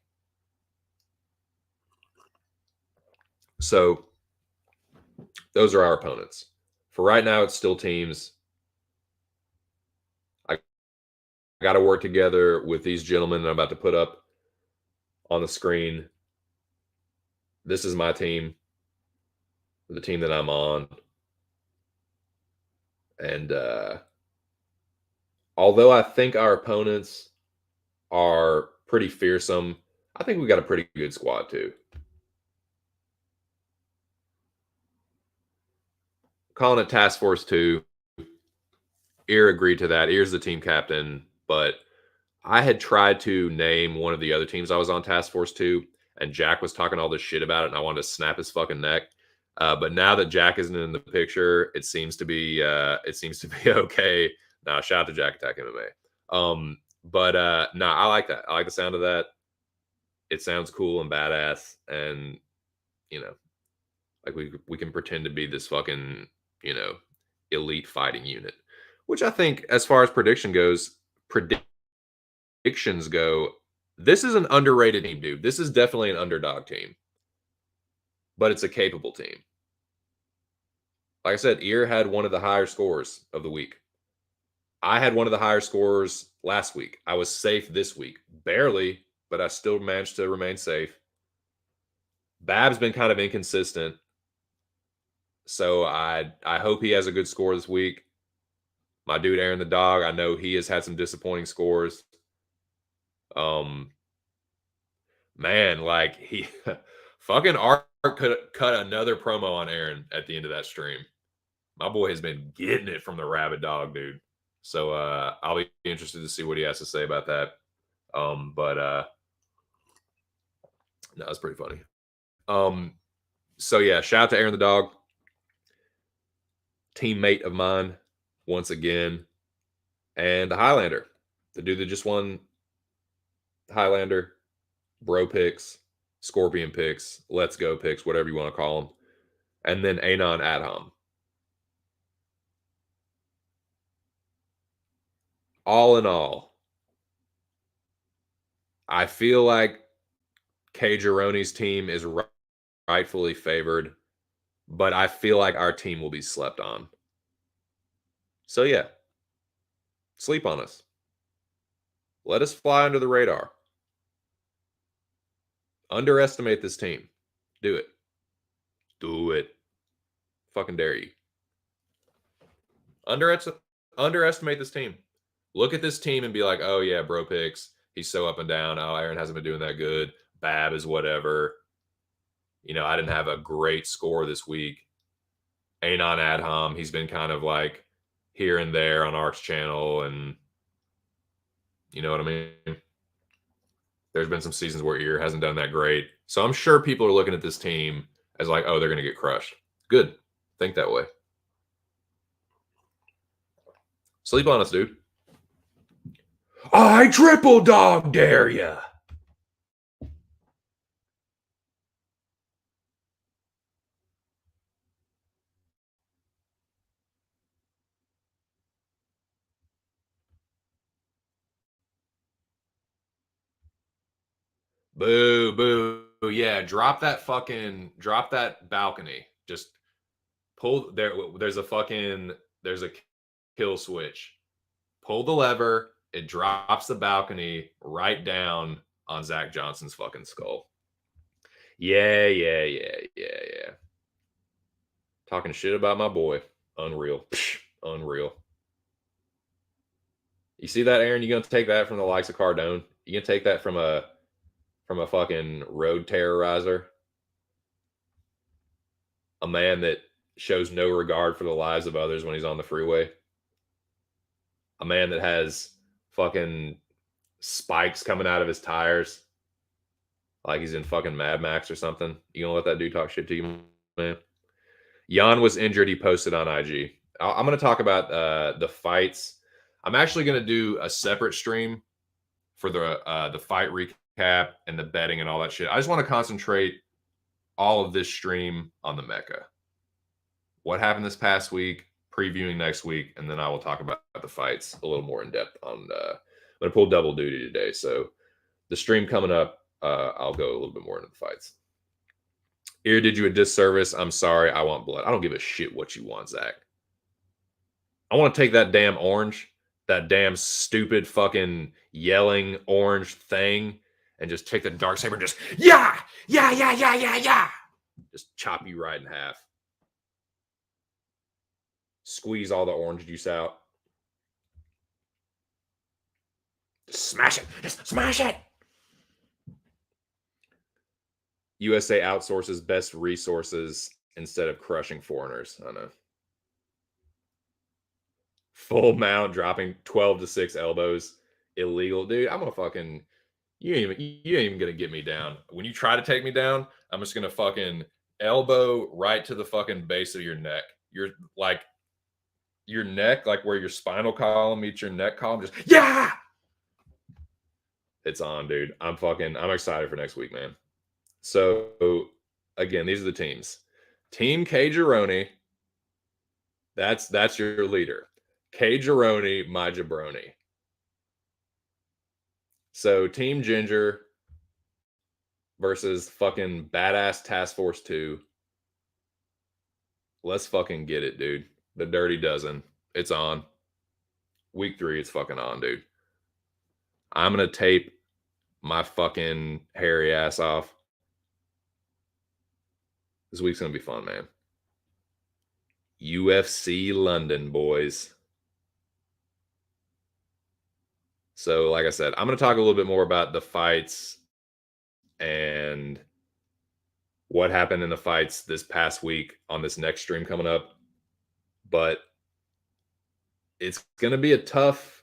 So those are our opponents. For right now, it's still teams. I got to work together with these gentlemen that I'm about to put up on the screen. This is my team. the team that I'm on. And although I think our opponents are pretty fearsome, I think we got a pretty good squad too. Calling it Task Force 2. Ear agreed to that. Ear's the team captain, but I had tried to name one of the other teams I was on Task Force 2, and Jack was talking all this shit about it, and I wanted to snap his fucking neck. But now that Jack isn't in the picture, it seems to be okay. Nah, shout out to Jack Attack MMA. But nah, I like that. I like the sound of that. It sounds cool and badass, and you know, like we can pretend to be this fucking elite fighting unit, which I think, as far as predictions go, this is an underrated team, dude. This is definitely an underdog team, but it's a capable team. Like I said, Ear had one of the higher scores of the week. I had one of the higher scores last week. I was safe this week. Barely, but I still managed to remain safe. Bab's been kind of inconsistent. So I hope he has a good score this week. My dude Aaron the dog, I know he has had some disappointing scores. Man, like he fucking Art could cut another promo on Aaron at the end of that stream. My boy has been getting it from the Rabid dog, dude. So I'll be interested to see what he has to say about that. But no, it's pretty funny. So yeah, shout out to Aaron the dog, teammate of mine once again, and the Highlander, the dude that just won Highlander, bro picks, Scorpion picks, let's go picks, whatever you want to call them, and then Anon Adham. All in all, I feel like K. Gironi's team is rightfully favored, but I feel like our team will be slept on. So yeah, sleep on us. Let us fly under the radar. Underestimate this team. Do it. Do it. Fucking dare you. Underestimate this team. Look at this team and be like, oh yeah, bro picks. He's so up and down. Oh, Aaron hasn't been doing that good. Bab is whatever. I didn't have a great score this week. Anon Adham, he's been kind of like here and there on Arc's channel, and you know what I mean? There's been some seasons where Ear hasn't done that great. So I'm sure people are looking at this team as like, oh, they're going to get crushed. Good. Think that way. Sleep on us, dude. I triple dog dare ya. Boo, boo. Yeah, drop that balcony. Just pull there's a kill switch. Pull the lever, it drops the balcony right down on Zach Johnson's fucking skull. Yeah. Talking shit about my boy. Unreal. Unreal. You see that, Aaron? You gonna take that from the likes of Cardone? You gonna take that from a fucking road terrorizer? A man that shows no regard for the lives of others when he's on the freeway? A man that has fucking spikes coming out of his tires like he's in fucking Mad Max or something? You gonna let that dude talk shit to you, man? Jan was injured. He posted on IG. I'm going to talk about the fights. I'm actually going to do a separate stream for the fight recap and the betting and all that shit. I just want to concentrate all of this stream on the Mecca. What happened this past week, previewing next week, and then I will talk about the fights a little more in depth. I'm going to pull double duty today. So the stream coming up, I'll go a little bit more into the fights. Ear did you a disservice. I'm sorry. I want blood. I don't give a shit what you want, Zach. I want to take that damn orange, that damn stupid fucking yelling orange thing, and just take the dark saber and just, yeah. Just chop you right in half. Squeeze all the orange juice out. Just smash it. Just smash it. USA outsources best resources instead of crushing foreigners. I know. Full mount, dropping 12 to 6 elbows. Illegal. Dude, I'm gonna fucking you ain't even gonna get me down. When you try to take me down, I'm just gonna fucking elbow right to the fucking base of your neck. You're like your neck, like where your spinal column meets your neck column, just yeah. It's on, dude. I'm excited for next week, man. So again, these are the teams. Team K Jabroni. That's your leader. K Jabroni, my jabroni. So Team Ginger versus fucking badass Task Force 2. Let's fucking get it, dude. The Dirty Dozen. It's on. Week 3, it's fucking on, dude. I'm gonna tape my fucking hairy ass off. This week's gonna be fun, man. UFC London, boys. So, like I said, I'm gonna talk a little bit more about the fights and what happened in the fights this past week on this next stream coming up. But it's gonna be a tough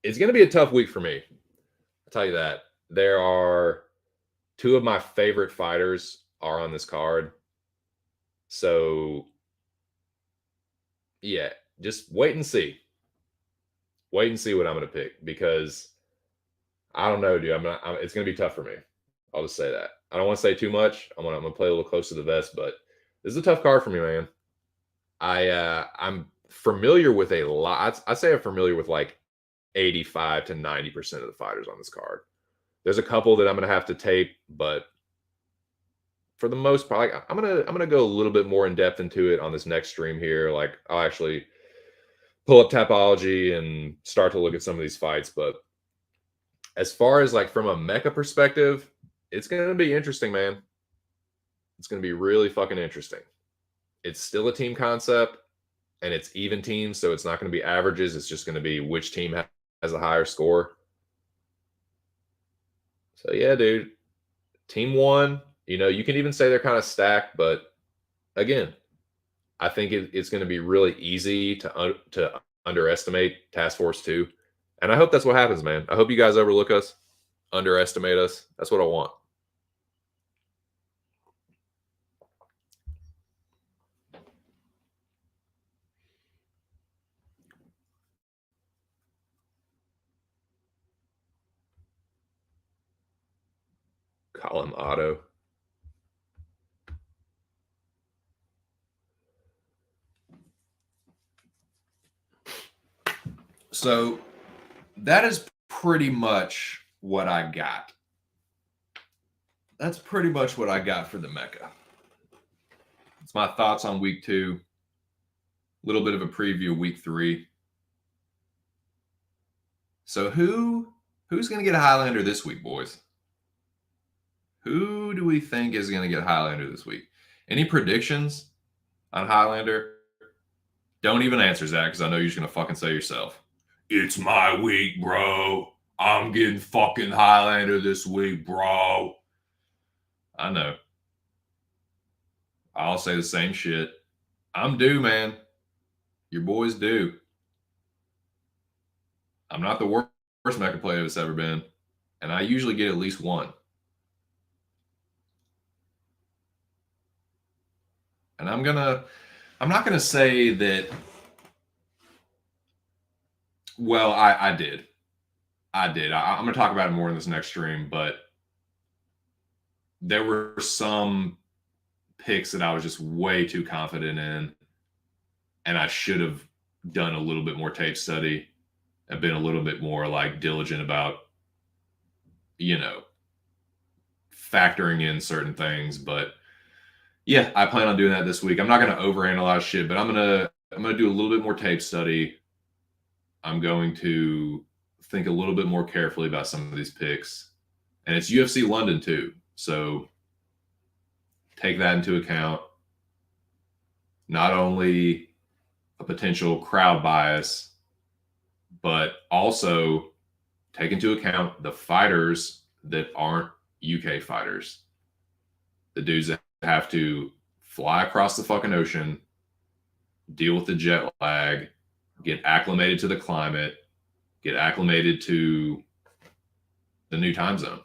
week for me. I'll tell you that. There are 2 of my favorite fighters are on this card. So yeah, just wait and see. Wait and see what I'm going to pick, because I don't know, dude. It's going to be tough for me. I'll just say that. I don't want to say too much. I'm going to play a little close to the vest, but this is a tough card for me, man. I'm familiar with a lot. I'd say I'm familiar with like 85 to 90% of the fighters on this card. There's a couple that I'm going to have to tape, but for the most part, like, I'm gonna go a little bit more in depth into it on this next stream here. Like, I'll actually pull up Tapology and start to look at some of these fights. But as far as like from a Mecca perspective, it's gonna be interesting, man. It's gonna be really fucking interesting. It's still a team concept, and it's even teams, so it's not gonna be averages. It's just gonna be which team has a higher score. So yeah, dude. Team 1. You can even say they're kind of stacked, but again, I think it's going to be really easy to underestimate Task Force 2. And I hope that's what happens, man. I hope you guys overlook us, underestimate us. That's what I want. Call him Otto. So that is pretty much what I got. That's pretty much what I got for the Mecca. It's my thoughts on week 2. A little bit of a preview of week 3. So who's going to get a Highlander this week, boys? Who do we think is going to get Highlander this week? Any predictions on Highlander? Don't even answer, Zach, because I know you're just going to fucking say yourself. It's my week, bro. I'm getting fucking Highlander this week, bro. I know. I'll say the same shit. I'm due, man. Your boy's due. I'm not the worst Mecca player that's ever been, and I usually get at least one. And I'm not gonna say that. Well, I did. I'm gonna talk about it more in this next stream, but there were some picks that I was just way too confident in, and I should have done a little bit more tape study and been a little bit more like diligent about, factoring in certain things. But yeah, I plan on doing that this week. I'm not going to overanalyze shit, but I'm going to do a little bit more tape study. I'm going to think a little bit more carefully about some of these picks. And it's UFC London too. So take that into account. Not only a potential crowd bias, but also take into account the fighters that aren't UK fighters. The dudes that have to fly across the fucking ocean, deal with the jet lag, get acclimated to the climate, get acclimated to the new time zone.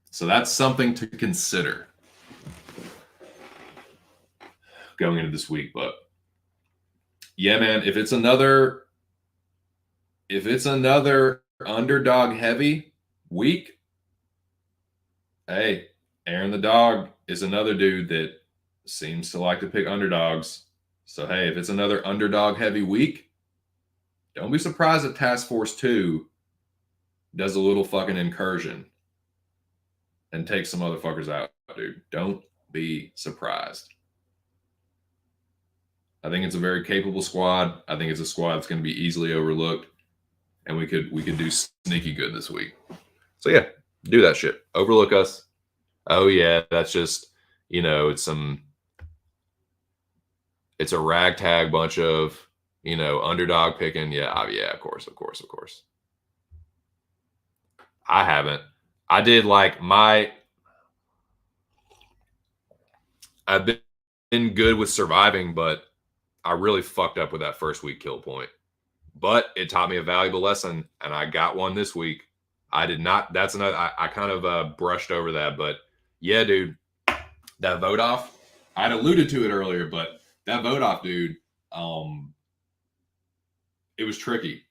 So that's something to consider going into this week. But yeah, man, if it's another underdog heavy week, hey, Aaron the dog is another dude that seems to like to pick underdogs. So hey, if it's another underdog heavy week, don't be surprised if Task Force 2 does a little fucking incursion and takes some motherfuckers out, dude. Don't be surprised. I think it's a very capable squad. I think it's a squad that's going to be easily overlooked, and we could do sneaky good this week. So yeah, do that shit. Overlook us. Oh yeah, that's just, it's a ragtag bunch of, underdog picking. Yeah, of course. I haven't. I did like I've been good with surviving, but I really fucked up with that first week kill point. But it taught me a valuable lesson, and I got one this week. I did not. That's another. I kind of brushed over that, but yeah, dude, that vote off. I'd alluded to it earlier, but that vote off, dude, it was tricky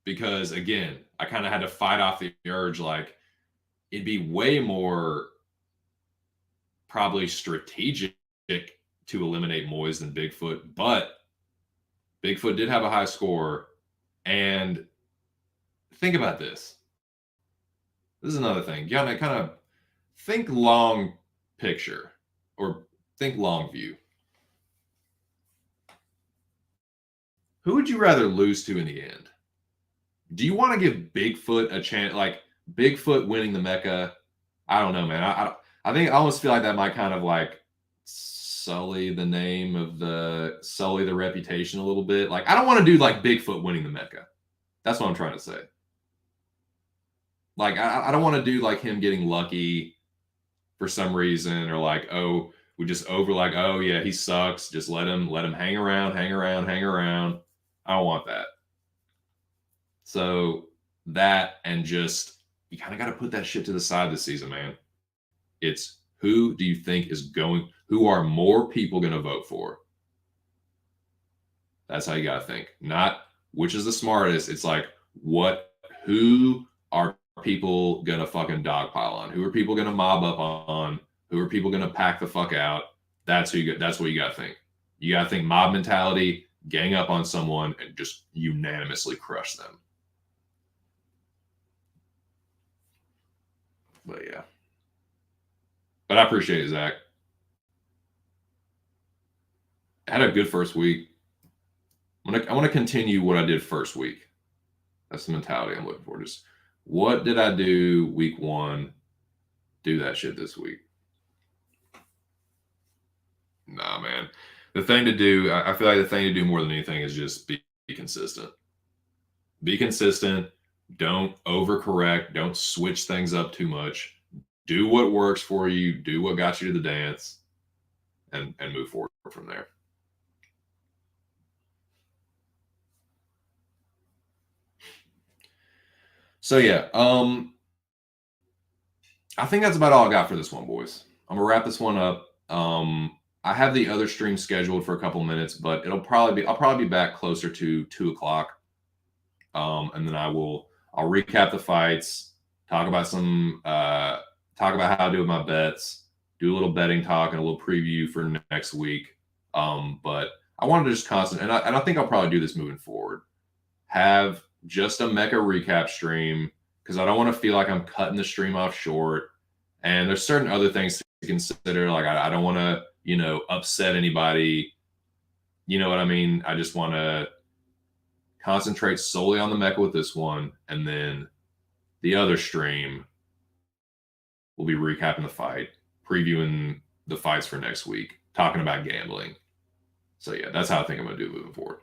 because again, I kind of had to fight off the urge. Like, it'd be way more probably strategic to eliminate Moyes than Bigfoot, but Bigfoot did have a high score. And think about this. This is another thing. You gotta kind of think long picture or think long view. Who would you rather lose to in the end? Do you want to give Bigfoot a chance? Like Bigfoot winning the Mecca? I don't know, man. I think I almost feel like that might kind of like sully the reputation a little bit. Like, I don't want to do like Bigfoot winning the Mecca. That's what I'm trying to say. Like, I don't want to do like him getting lucky for some reason, or like, oh, we just oh yeah, he sucks. Just let him hang around. I don't want that. So that, and just, you kind of got to put that shit to the side this season, man. It's who do you think who are more people going to vote for? That's how you got to think. Not which is the smartest. It's like, who are people going to fucking dogpile on? Who are people going to mob up on? Who are people going to pack the fuck out? That's what you got to think. You got to think mob mentality, gang up on someone, and just unanimously crush them. But yeah. But I appreciate it, Zach. I had a good first week. I want to continue what I did first week. That's the mentality I'm looking for. Just what did I do week 1? Do that shit this week. Nah, man. The thing to do, I feel like the thing to do more than anything is just be consistent. Be consistent. Don't overcorrect. Don't switch things up too much. Do what works for you. Do what got you to the dance, and move forward from there. So yeah, I think that's about all I got for this one, boys. I'm gonna wrap this one up. I have the other stream scheduled for a couple minutes, but I'll probably be back closer to 2:00. And then I'll recap the fights, talk about how I do with my bets, do a little betting talk and a little preview for next week. But I wanted to just and I think I'll probably do this moving forward. Have just a Mecca recap stream, because I don't want to feel like I'm cutting the stream off short. And there's certain other things to consider. Like, I don't want to, upset anybody. You know what I mean? I just want to concentrate solely on the Mecca with this one. And then the other stream will be recapping the fight, previewing the fights for next week, talking about gambling. So yeah, that's how I think I'm going to do moving forward.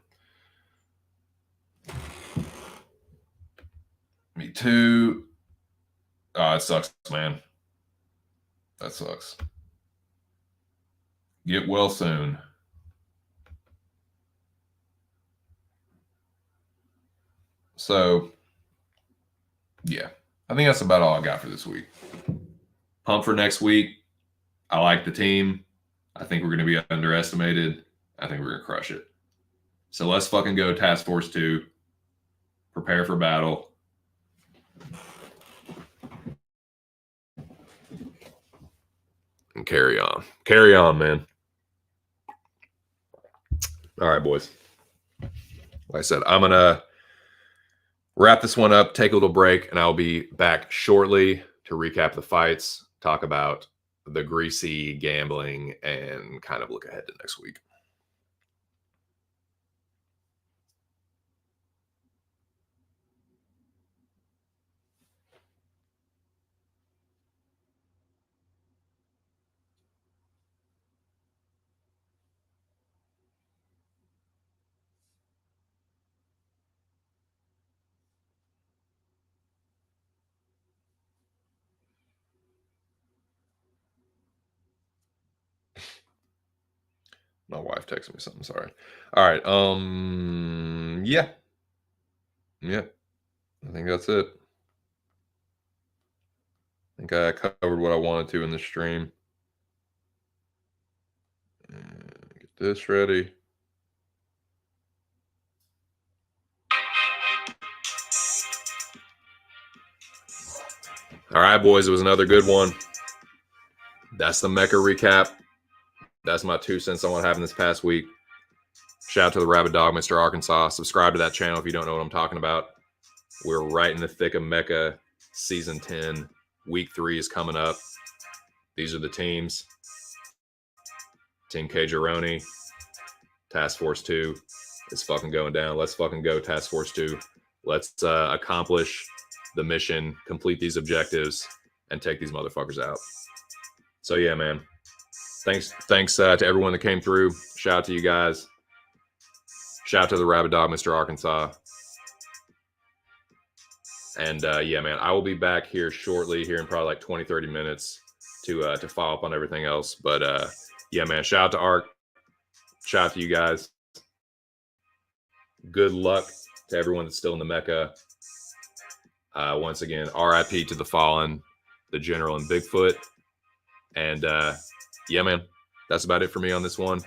Me too. It sucks, man. That sucks. Get well soon. So, yeah, I think that's about all I got for this week. Pump for next week. I like the team. I think we're going to be underestimated. I think we're going to crush it. So let's fucking go Task Force 2. Prepare for battle. And carry on. Carry on, man. All right, boys. Like I said, I'm going to wrap this one up, take a little break, and I'll be back shortly to recap the fights, talk about the greasy gambling, and kind of look ahead to next week. My wife texted me something. Sorry. All right. Yeah. I think that's it. I think I covered what I wanted to in the stream. Get this ready. All right, boys. It was another good one. That's the Mecca recap. That's my 2 cents on what happened this past week. Shout out to the Rabid Dog, Mr. Arkansas. Subscribe to that channel if you don't know what I'm talking about. We're right in the thick of Mecca season 10. Week 3 is coming up. These are the teams. Team K. Jaroni. Task Force 2 is fucking going down. Let's fucking go, Task Force 2. Let's accomplish the mission, complete these objectives, and take these motherfuckers out. So yeah, man. Thanks to everyone that came through. Shout out to you guys. Shout out to the Rabid Dog, Mr. Arkansas. And yeah, man, I will be back here shortly, here in probably like 20, 30 minutes to follow up on everything else. But yeah, man, shout out to Ark. Shout out to you guys. Good luck to everyone that's still in the Mecca. Once again, RIP to the fallen, the General and Bigfoot. And yeah, man, that's about it for me on this one.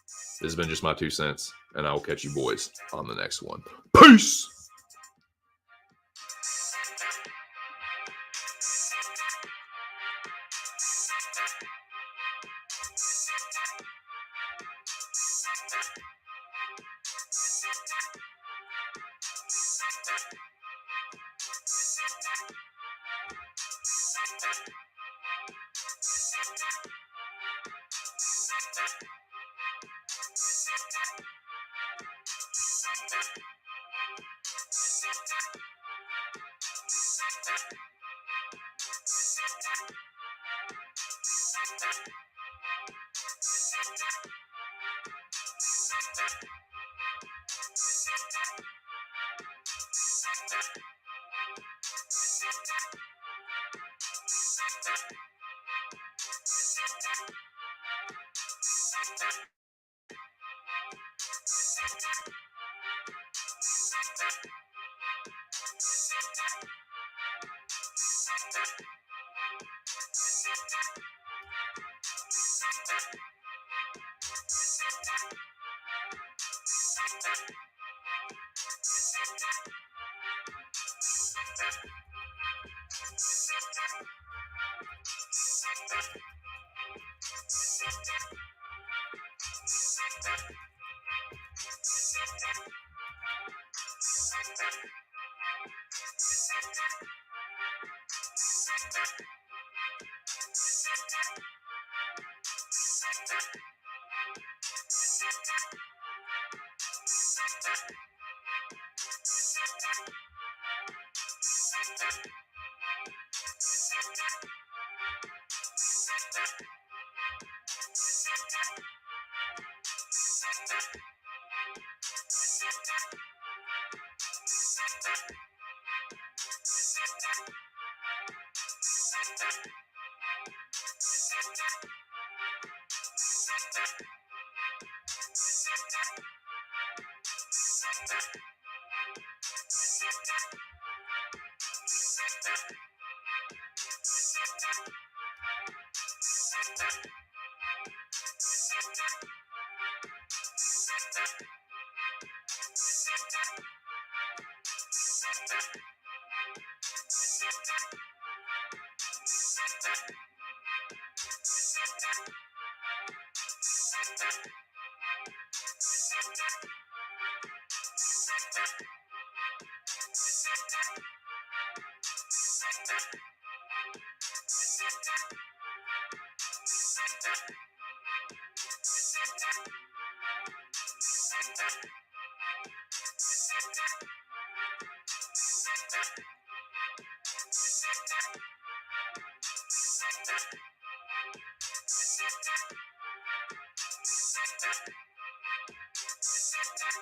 This has been just my 2 cents, and I will catch you boys on the next one. Peace!